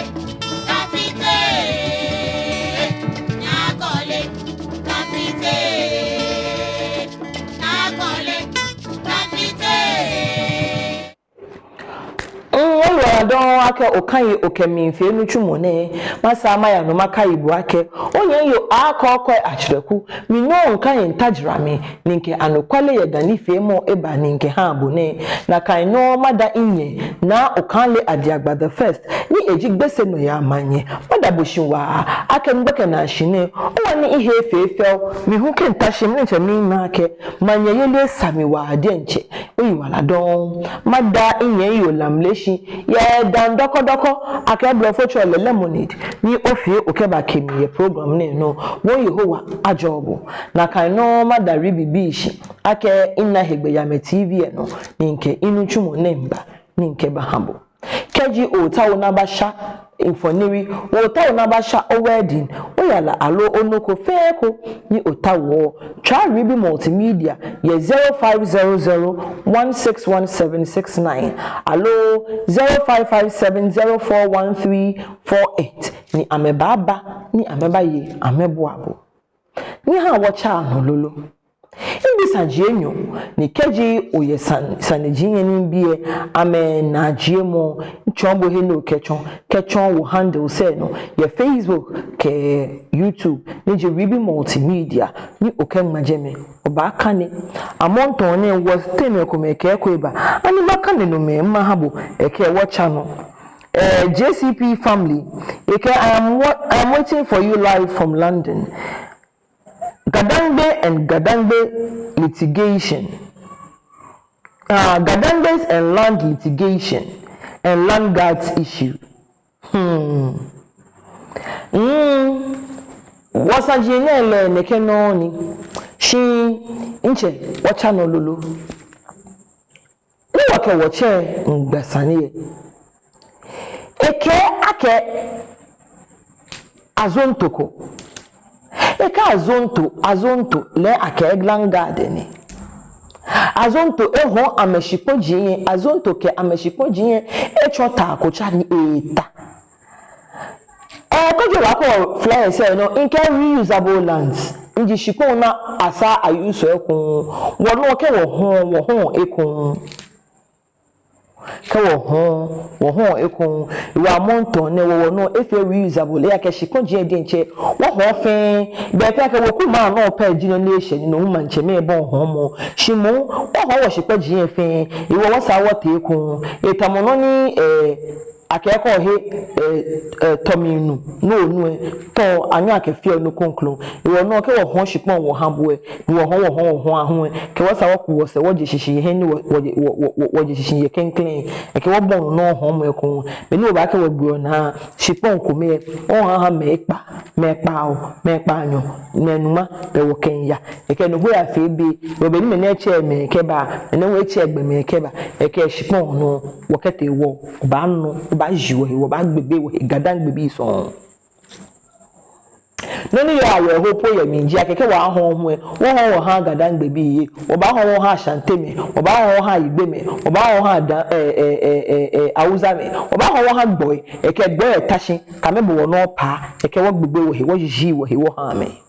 Don ake okai okemimfe enu twumone masa amaya no makai bu ake onye yo akokwe achreku mi no nkan ntajrame ninke anokwale ye ganife mo eba ninke ha bone na kai no mada inye na okanle adiagba the first ni ejigbese no ya amanye mada boshinwa ake mbeke na shine owani ihe efefe mi hu ke ntashim nche mi na ake manye yele samiwa ade nche oyiwala don mada inye yo lamleshi ya dan doko akebro focho lemonade ni ofie okeba kemi ye program ne no won yehowa ajobo na kan no mada Reeby bishi ake inna hegbe ya me TV no ninke inu twumo nemba ninke bahabo keji otawo na basha infoniri otawo na basha o wedding oyala alo onoko feko ni otawo try Reeby Multimedia ye 0500161769 alo 0557041348 ni amebaba ni amebaye ameboabo ni ha wacha no lolo Ibi sanjenyo ni keji oye sanejinye ni biye ame na jiemo chombo heno kechon wo handle se no ye Facebook ke YouTube ni je Reeby Multimedia ni oken majeme oba kane amonto ne was teme ko me ke eba ani makane no me mahabo eke watcha no JCP family eke I'm waiting for you live from London. Gadangbe and Gadangbe litigation. Gadangbe's and land litigation and LANDGUARDS issue. Wasajinele nekenoni. Shi inche wacha no lulu. Ni wake wache ngbasaniye. Eke ake azontoko. Eka azonto le ake LANDGUARD azonto eho ameshipo jiye azonto ke ameshipo jiye echota akocha ni eta kojo wako fly say no in can reusable lands nji shipo na asa ayuso ekun wono ke wo ho ekun wo ho ekun wa monto ne wo no efe reusable ya ke shipo jiye de nche wo ho fe be ka ke wo ku ma no pa jino nation no ma nche me bon ho mo shimo wo shipo jiye fe iwo wasa wota ekun etamono ni akeko he tominu no to anu akefie no konklo iwo no ke wo ho shipon wo habo e wo ho aho ke wo sa wo ku wo se wo je shishi he ni wo je shishi ye kenklen ke wo bon no ho mo ekun me ni wo ba ke wo gbo na shipon ko me o ha me pa anyo nenuma be wo kenya ke no ho afi bi wo be ni me na che me ke ba na wo che egbe me ke ba ke shipon no wo kete wo ba no ba jiwo he wo ba gbebe wo gadangbebe so no ni ya we hopo ya minji akeke wa ho ho wo ha gadangbebe ye wo ba ho ha shanteme wo ba ho ha igbeme wo ba ho ha da awuzame wo ba ho ha gboy eke gboy tashin kamebo wo no pa eke wo gbebe wo he wo jiji wo he wo ha me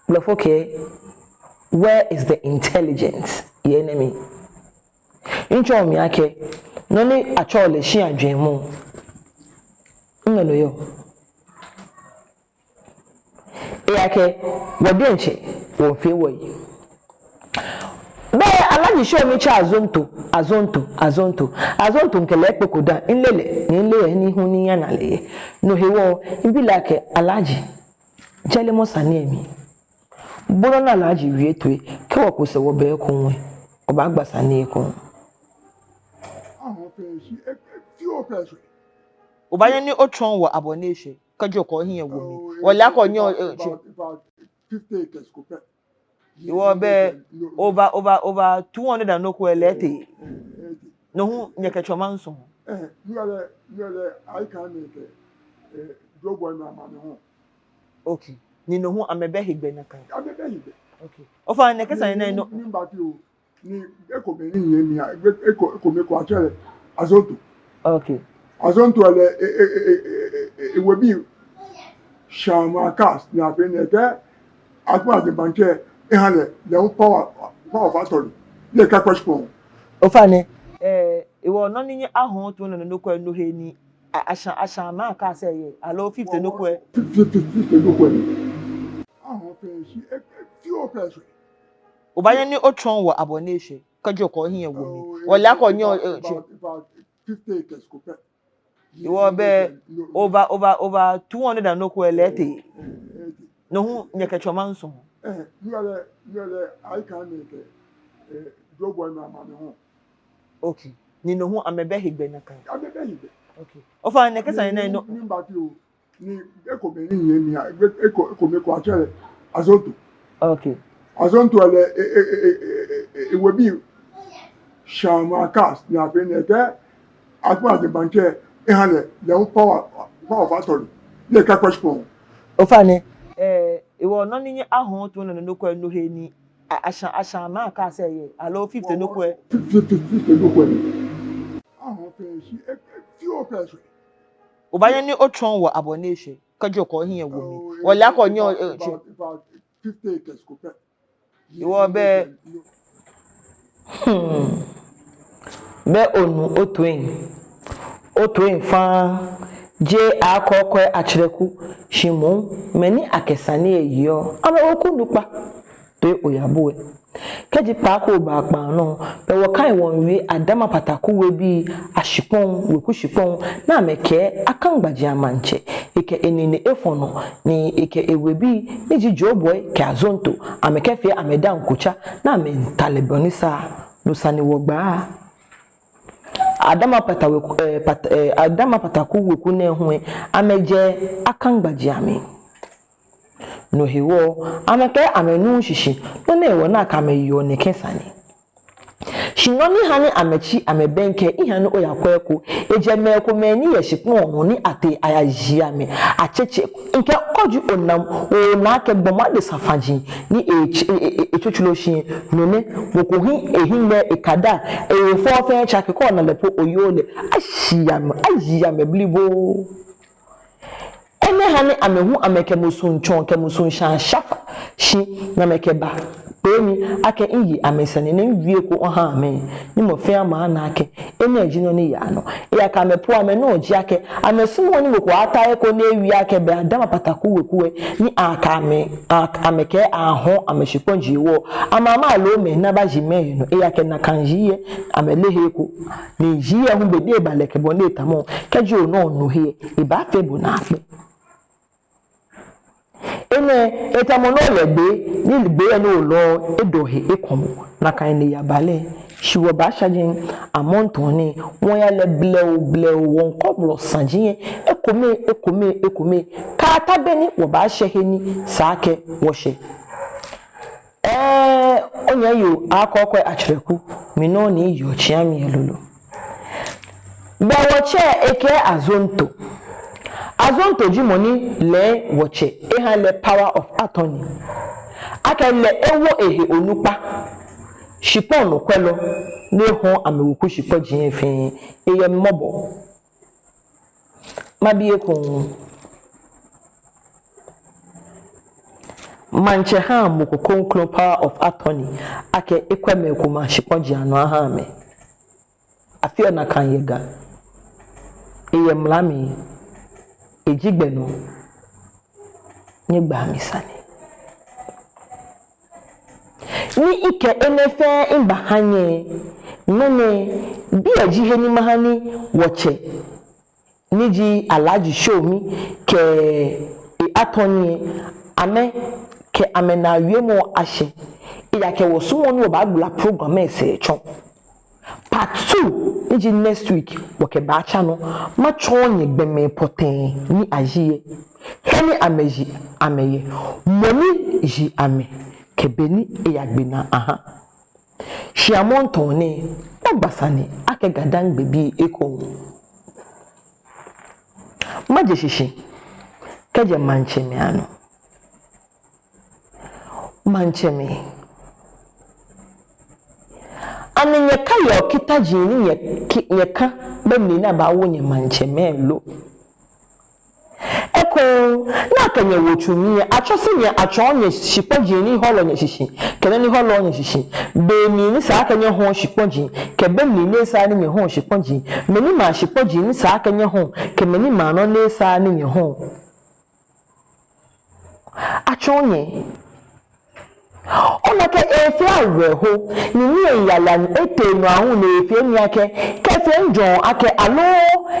blofoke where is the intelligence ye enemy incho mi ake no ni achole shi adwen mu ngelo yo ake wode nche wo fe woyi be alaji show mi cha azonto nkele ekpekoda nlele ni hu ni ya na le no hewo ibi like alaji jele mo sani emi boro na alaji wie tue ke wo ko se wo be ko nwe oba gbasa ni ekun ahun pe si ti o pe so oba yen ni otron wo abonese kajo ko hin ewo mi wole akonyo 50 acres ko pe iwo be over 200 and no ko elete no hu nyeketwa manso nuale I can make Jobo na mama ho okay ni no hu amebe higbe na kan amebe higbe okay ofa ne kesa ni no ni mbati o ni ekobe ni yen ni ekome ko achere azonto okay azonto ele we bi shama cast na pe ne ke agba de banke ehale le power factory le ka kwashpon ofa ne iwo no ni ahun to no ko no he ni asha ma ka say ye alo 50 no ko 50 no ko ahun pe si ti o pe so obaye ni otron wo abonese kajo ko hin ewo mi wole akonyo 50 acres ko pe iwo be over 200 and no ko elete no hu nyeketwa manso nuale I can make Jobo na mama ho okay ni no hu amebe higbe na kan amebe higbe okay ofa ne kesa ni no ni mbati o ni ekobe ni yen ni ekome ko achere azonto okay azonto ele we bi shama cast na pe ne ke agba de banke ehale le power factory le ka kwashpon ofa ne iwo no ni ahun to no ko no he ni asha ma ka say ye alo 50 no ko 50 no ko ahun pe si ti o pe so obaye ni otron wo abonese kajo ko hin ewo mi wole akonyo 50 acres ko pe iwo be be onu otwen fa je akoko achireku shimu meni akesani eyo ama okundupa to oyaboe keji paako ba pa no be wo kan won wi adama pataku we bi ashipon we ku shipon na meke akangbaji amanche ike enini efono ni ike ewe bi eji joboy ke azonto ameke fe ameda nkucha na mentalebonisa lusani wogba adama pataku we ku na hu ameje akangbaji ame no hewo ameke amenu shishi no na ewo na kameyo ne kesani shinoni hani amechi amebenke ihanu oyakweku ejemeko meni yeshipon no ni ate ayajia me acheche nke koju onam o na ke gboma de safaji ni echuchuloshi no ne wokohi ehinle ikada efo fe chake ko na lepo oyole ajia me blibo ene hani amehu ameke musun chon ke musun shan shafa shi na mekeba pemi ake iyi amesane ne wie ko oha ame ni mo fe ama na ake ene agino ni ya no ya ka mepo ame no oji ake amesumo ni ko ata e ko na ewi ake be adama pataku wekuwe ni aka ameke aho ameshiponji wo amama alo me na baji me no ya ke na kanjiye amelehe ko ni jiye hu be de baleke boneta mo keji o no he iba febu na afi ene etamono lebe ni libe eno lo edohe ekomo na kan ni yabale shiwo ba shajen amontoni won ya le bleu won koblo sanjin ekome ka tabeni wo ba sheheni saake wo she onya yo akokwe achireku mi no ni yo chiami elulu ba wo che eke azonto jimoni le woche eha le power of attorney aka le ewo ehe onupa shipon no kwelo ne ho amewuku shipo jin efe eye mobo mabie ko manche ha muko konklo power of attorney aka ekweme ko ma shipo jin anu aha me afio na kan yega eye mlami ejigbenu nyegba misani ni ike enefe imbahanye nene bi ajihe ni mahani woche niji alaji show me ke atoni ame ke amena wiemo ahye iya ke wosumo no ba gbula program ese chon part 2 niji next week woke ba cha no ma chon ye gbeme poten ni ajiye heni ameji ameye moni ji ame kebeni eyagbena aha shiamontone ogbasani akegadan bebi eko maje shishi keje mancheme ano mancheme ani nyeka yo kita jini nyeka bemni na ba wo nye mancheme lo eko na kenye wochumi achose nye achonye shipoji ni holo nye shishi kene ni holo nye shishi be mi ni sa kenye ho shipoji ke be mi ne sa ni ho shipoji meni ma shipoji ni sa kenye ho ke meni ma no ne sa ni ho achonye ona ke efe aweho ni ni yala ete no ahun na efe ni ake kefe njon ake alo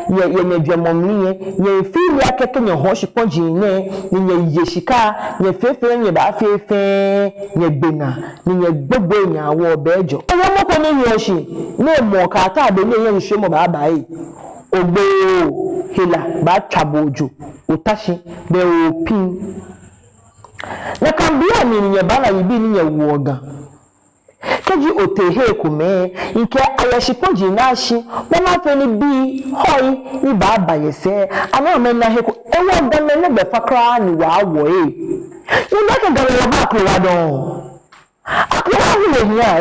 ye nedwemomni ye efe ni ake kenye ho shiponji ne ni ye yeshika ye fefe ni ba fefe ye gbena ni ye gbogbo nya wo bejo owo moko ni yoshi ne mo ka ta be ni ye nse mo ba bai ogbo hila ba chabojo utashi be opin na kambia ni bana yibi ni woga keji otehe kume nke ayashipoji nashi bana feni bi hoi ni baba yese ana mena he ko ewo ga me ne be fakra ni wa wo ni na ka gala ba ko wa don akwa ni ya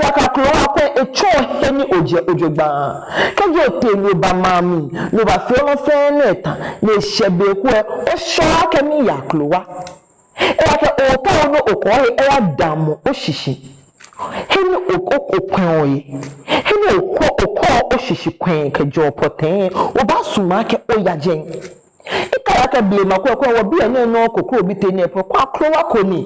ya ka ko ko echo he ni ojogba keji otelu ba mami no ba fe no fe neta le shebe ku o so aka mi ya klowa eke opo no okoye eya damo oshishi heni okokopwen heni okoko oshishi kwen ke jopoten obasuma ke oyajen ikaya ka blema ko wo bia ne no kokro bi teni po kwa krowa koni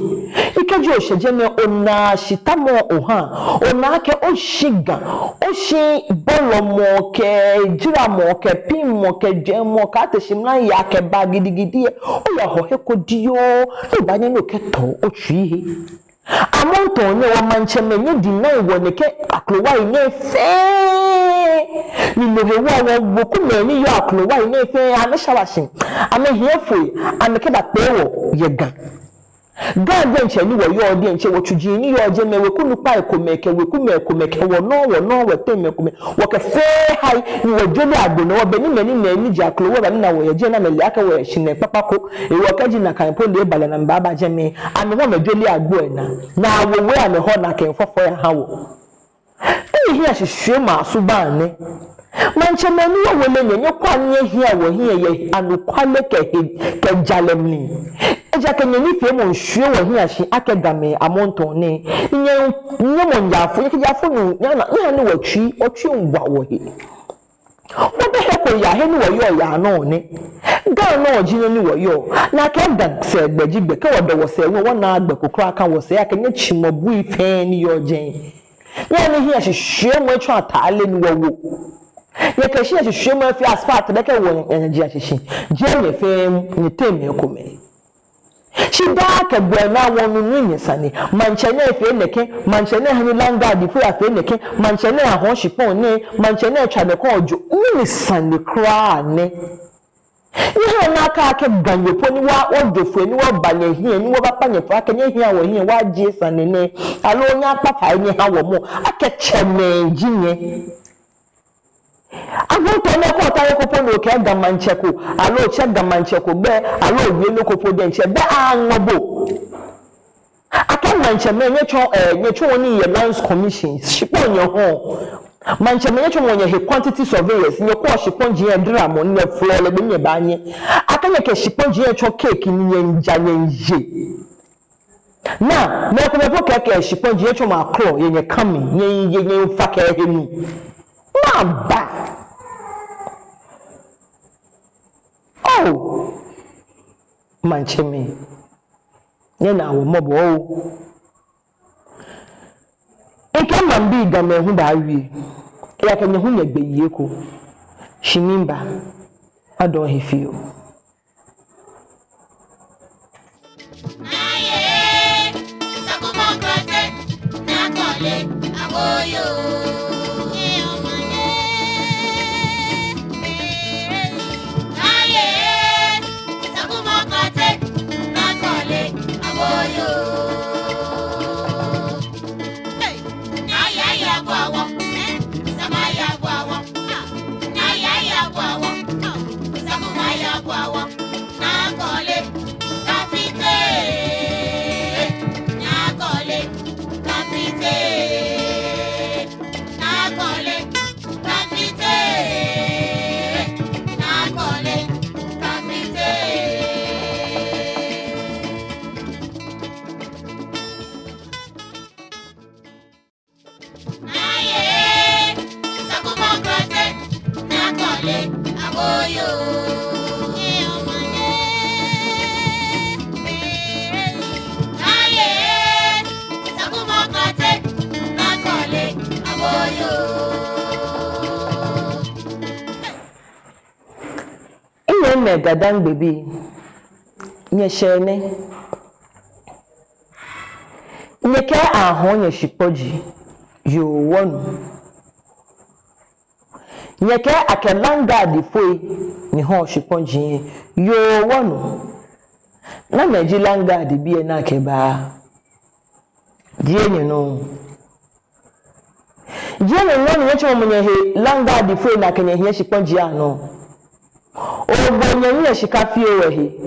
ikeji osheje ne ona shitamo oha ona ke oshiga oshi bolomo ke jiramo ke pimo ke jemo ka teshimna ya ke bagidigidi oya ho he kodiyo no banye no ke to otwihe amonto ne wa mancheme ne dinai wone ke aklowa ine fe ni no he wa boku me ni yo aklowa ine fe ame shawashin ame hiefui ame ke da pewo yega God benche ni wo yo de nche wo tuji ni yo je me we kunu pa ekomeke we kume ekomeke wo no we teme kome wo ke fe hai ni wo jole agbo no be ni meni na ni ja klo wo ba na wo ye je na me liaka wo shine papako e wo ka ji na kan po le bala na mbaba je me ame wo me jole agbo na wo we ame ho na ken fofo ya ha wo e hi a hwehwe ma so ba ne mancheme ni wo le nyenye kwa nye hia wo hia ye anukwale ke jalemni eja kenye ni fe mo nhwe wo hia hye akegame amonton ne nye mo njafo ye kijafo no na ni watwi ngwa wo he wo be he ko ya he ni wo yo ya no ne ga no ojine ni wo yo na ka da se gbajigbe ke wo de wo se wo na agbe kokro aka wo se akenye chimobu ife ni yo jen ya ni hia hye mo etwa ataale ni wo ye ka hye mo afi asphalt de ke wo energy ahye je ye fe ni teme ekome shida ka gwana wonu nunye sane manchene efe neke manchene hanu landguard fu afe neke manchene ahon shipon ne manchene twabe ko ojo ni sane kra ne ihe na aka ganyo poni wa ojofu ni wa banye hie ni wa bapanye fa kenye hia wo hie wa je sane ne alo nya papa ni ha wo mo akecheme jinye agoto ne ko tare ko pono ke gamancheko alo che gamancheko be alo wie no ko podo nche be anwobo aka mancheme nye ni ye lands commission shipon ye ho mancheme nye cho ye quantity surveyors nye ko shipon je dramo ne floor le be nye banye aka nye ke shipon je cho cake ni ye njanye nje na ko be ke shipon je cho ma kro ye kami ye fa ke henu Mamba. Oh. Mancheme. Nye na wo mobo. Eke mambi game hu ba awie. Ya ka nyehu nya gbeyi ko. Shimimba. I don't he feel. Dadang baby nye shene nye ke ahon ye shipoji yo wonu nye ke akelanga di foi ni ho shipoji yo wonu na meji langa di bi na ke ba die nye no je no wonu ye cho munye he langa di foi na kenye he shipoji ano Ogbonyami ya shikafi ewehi.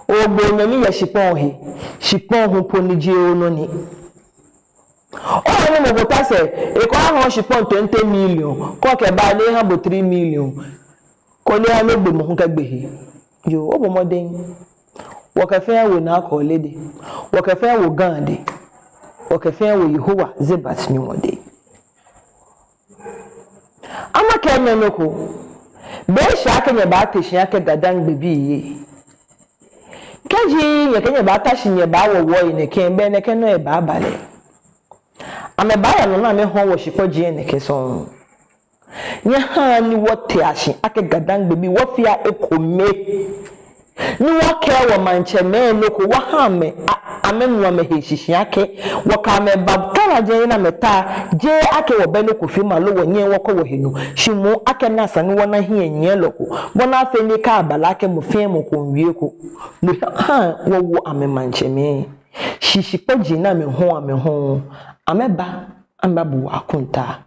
Ogbonyami ya shipon he. Shipon hu ponije ononi. Oni mo bota se e ko ahon shipon 20 million. Ko ke ba le han bo 3 million. Ko le han gbe mo hu ka gbehe. Yo obo moden. Wo ka fe wo na ko lede. Wo ka fe wo gande. Wo ka fe wo Yehowa zebat ni wode. Ama ke menoko. Be shaka nye ba te shaka dadang bibi ye. Kaji nye kenye ba ta shi nye ba wo ne kembe ne keno e ba bale. Ame ba ya no na me ho wo shipoji ne keson. Nye ha ni wo te ashi ake gadang bibi wo fia ekome. Ni wo ke wo manche me no ko wo ha me amemwa me hishishi yake wakame babkara je na meta je ake wo be no ko fi malo wo nye wo ko wo henu shimu ake na sane wona hie nye loko bona afi ni ka abala ake mo fi mo ko wie ko no ha wo amemanche me shishi poji na me ho ameba ambabu akunta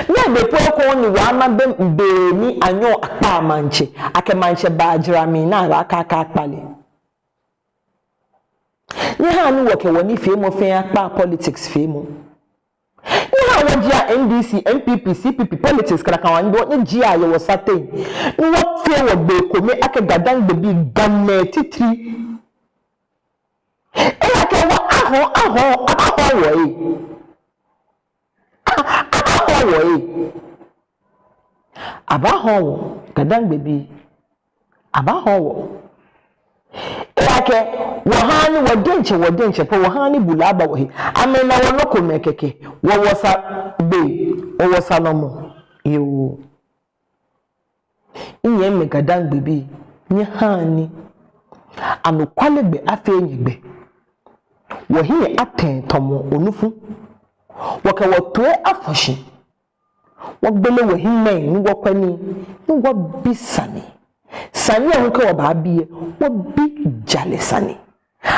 na be poko ni wa ma be ni anyo akpa manche ake manche ba jirami na aka akpale ni ha ni woke woni fie mo fe akpa politics fie mo ni ha wajia NDC NPP CPP politics kra kan wan bo ni gia ye wo satin ni wo fie wo be ko me ake gadan be bi gamme titri e ake wo aho wo abaho gadan be bi abaho ake wahani wadenche po wahani bulaba wahi amena wonoko mekeke wowosa be wowosa nomo yo inye megadan bebi nye hani anokwale be afenyegbe wahi aten tomo onufu waka wotwe afoshi wagbele wahi men ni wokwani ni wabisani sani ahunka wa baabie wo bi jale sani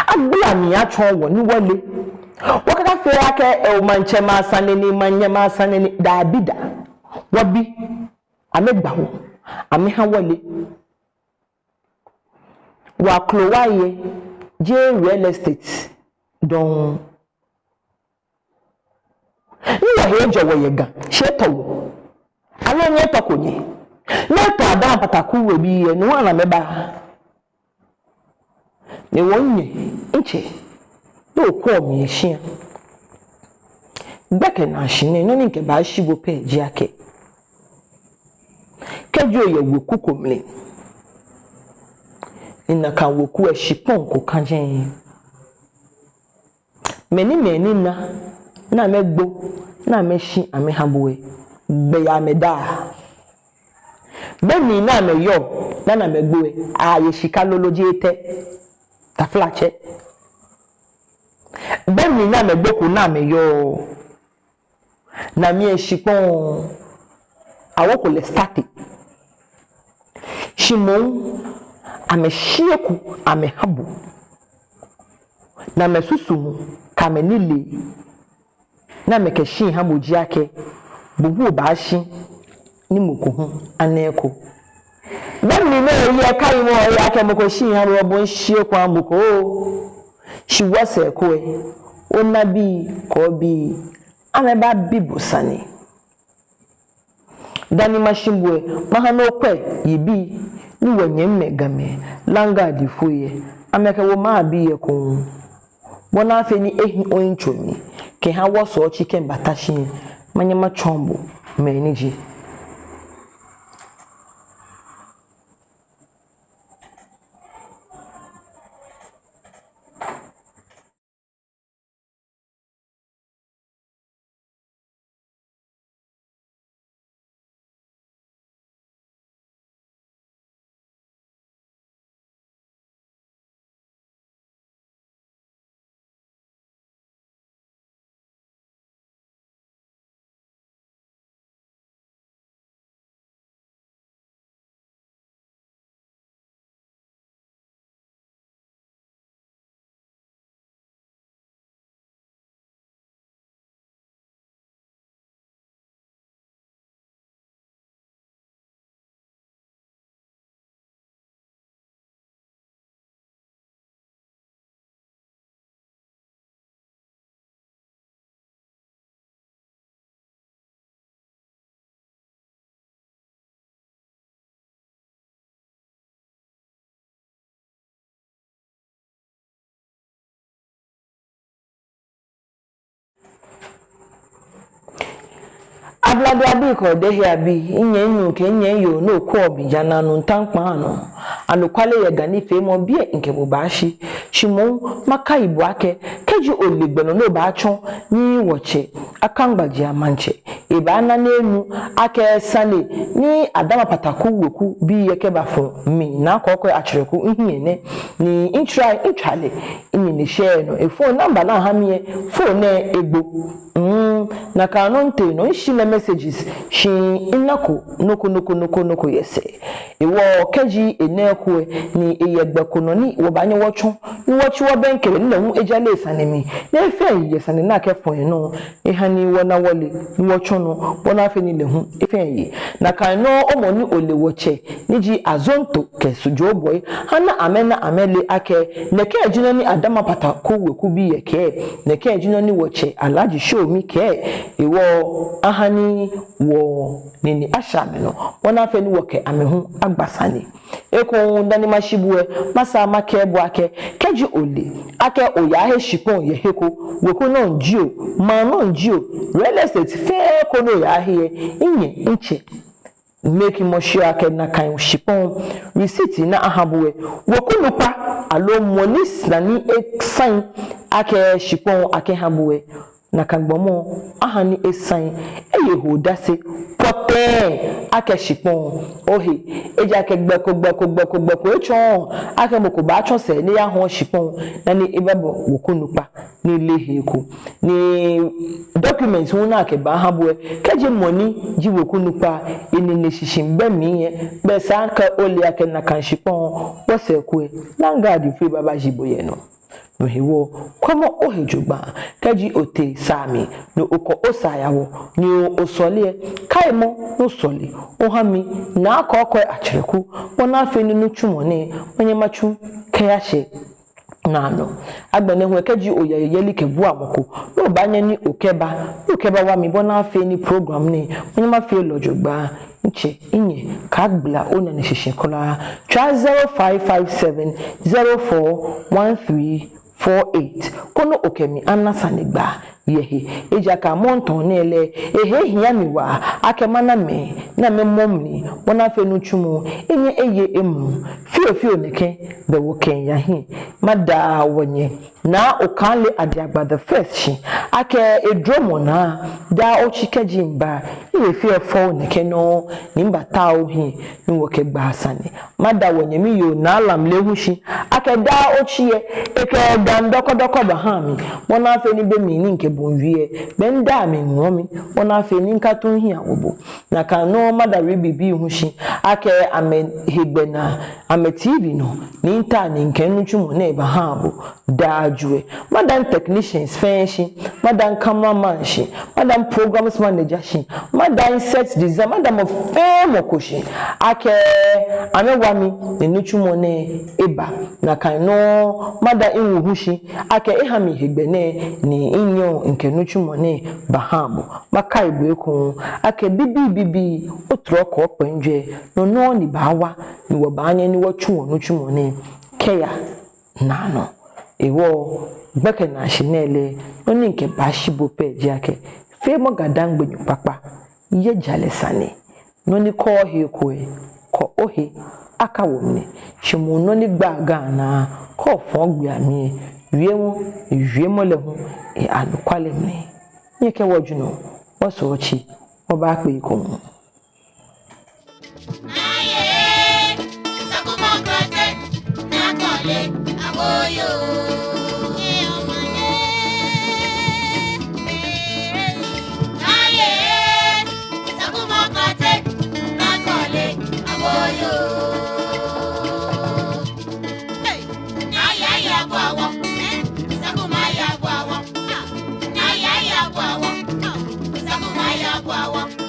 agbla mi atwon wo ni wole wakaka fe aka e manche ma sani ni manya ma sani ni da bida wo bi amegba wo ameha wole wa klowaye je real estate don ni wa hejo wo yega shetowo alo nye tokonye Neto adam pataku webi ye no ana meba. Ne wonye nche. Do ko mi ehia. Beke na hine no nke ba hyibo pe ji ake. Kejo ye woku komle. Ina kan woku ahipon ko kanjen. Meni na na megbo na meshi ame habuwe be ya meda beni na meyo na megboe aye shika loloji ete taflache beni na megboku na meyo na mi eshipon awoko le static shimon ame shieku ame habu na mesusumu kamenile na mekeshin habu jiake bubu bashi ni mukuhu aneko beni na ye kai mo ya ke mokoshin habu bon shieku amuko shi wase ko onabi ko bi ameba bibusani dani mashimbwe mahano kwe yibi ni wenye megame LANDGUARDS fuye ameka wo ma bi ye ko bona afi ni ehi onchomi ke ha woso chicken batashi manyama chombo meniji ablade abi ko de hia bi nyen ke nyen yo no ko obijana no ntankpa no anokwale ye gani fe mo bi nke bo ba shi shimo maka ibu ake keji oligbeno no ba chon ni woche akangbaji amanche e ba na nenu ake sale ni adama pataku woku bi ye ke ba fo mi na kokko achireku nhiyene ni intwale ni share no e phone number na ha mi phone na egbo na kanonte no shile messages shi inako noko yese ewo keji enekwe ni eyegbeko no ni wo banye wochon ni wochi wo benkere ni hu ejale sanemi na efe yesane na kefon no ehani wona wole ni wochon no wona afi ni lehu efe yi na kan no omo ni ole woche ni ji azonto kesujo boy hana amena amele ake neke ejino ni adama pata ko weku bi yeke neke ejino ni woche alaji show mi ke ewo ahani wo nini ashame no wona afi ni woke amehu agbasani eko dani mashibuwe masa makebo ake keji ole ake oya he shipon ye heko weku no njio ma no njio real estate fe ko no ya he inye nche make mo sure ake na kan shipon receipt na ahabuwe weku nupa alo monis na ni sign ake shipon ake habuwe na kagbomo ahani esan eyehudase pote ake shipon ohe eja ke gbeko echon ake moko ba chon se ni ya hon shipon na ni ibabo wokunupa ni leheku ni documents wona ke ba habuwe keje money ji wokunupa enene shishim be miye be san ka ole ake na kan shipon wose ku LANDGUARDS fi baba jiboye no no hiwo komo ohejugba keji ote sami no uko osayawo ni osole kaimo no sole ohami na akoko achireku wona afeni no twumone onye machu kayashe nano agbene hu keji oyeyeli kebu amoko no banye ni okeba wa mi bona afeni program ni onye ma fe lojugba nche inye kagbla ona ne shishinkola 0557041348 kono okemi anasanigba yehe ejaka monton nele ehe hiamiwa akemana me na me momni wona fe no twumu enye eye emu fio neke be wo ken ya hi mada wonye na okanle adiagba the first shi ake edromo na da ochikeji mba ile fie fo neke no nimba tawo hi ni wo ke gba asane mada wonye mi yo na alamle hushi ake da ochiye eke da ndokodoko ba ha mi wona fe ni be mi ni nke bonwie benda mi nwomi wona fe ni nkatun hi awobo na kan no mada Reeby bi hushi ake ame hegbe na ame TV no ni nta ni nke ntwumo na eba ha bo da adwe madam technicians fenshi madam cameraman shi madam programs manager shi madam set design madam of fame okoshi ake amewami ni ntwumo na eba na kan no madam inwu hushi ake ehami hegbe ni inyo nke ntwumo na ba ha bo maka igbeku ake bibi otroko okpenje no ni bawa ni wo baanye ni wo twu no twumo na keya nano ewo beke na shinele oni nke bashibo peji ake femo gadangbe papa ye jalesane noni ko he ko ohe aka womni shimu noni gbaga na ko fon gbe ami wiemo le hu e anukwale mi nyeke wojuno woso ochi oba pe iko Wow.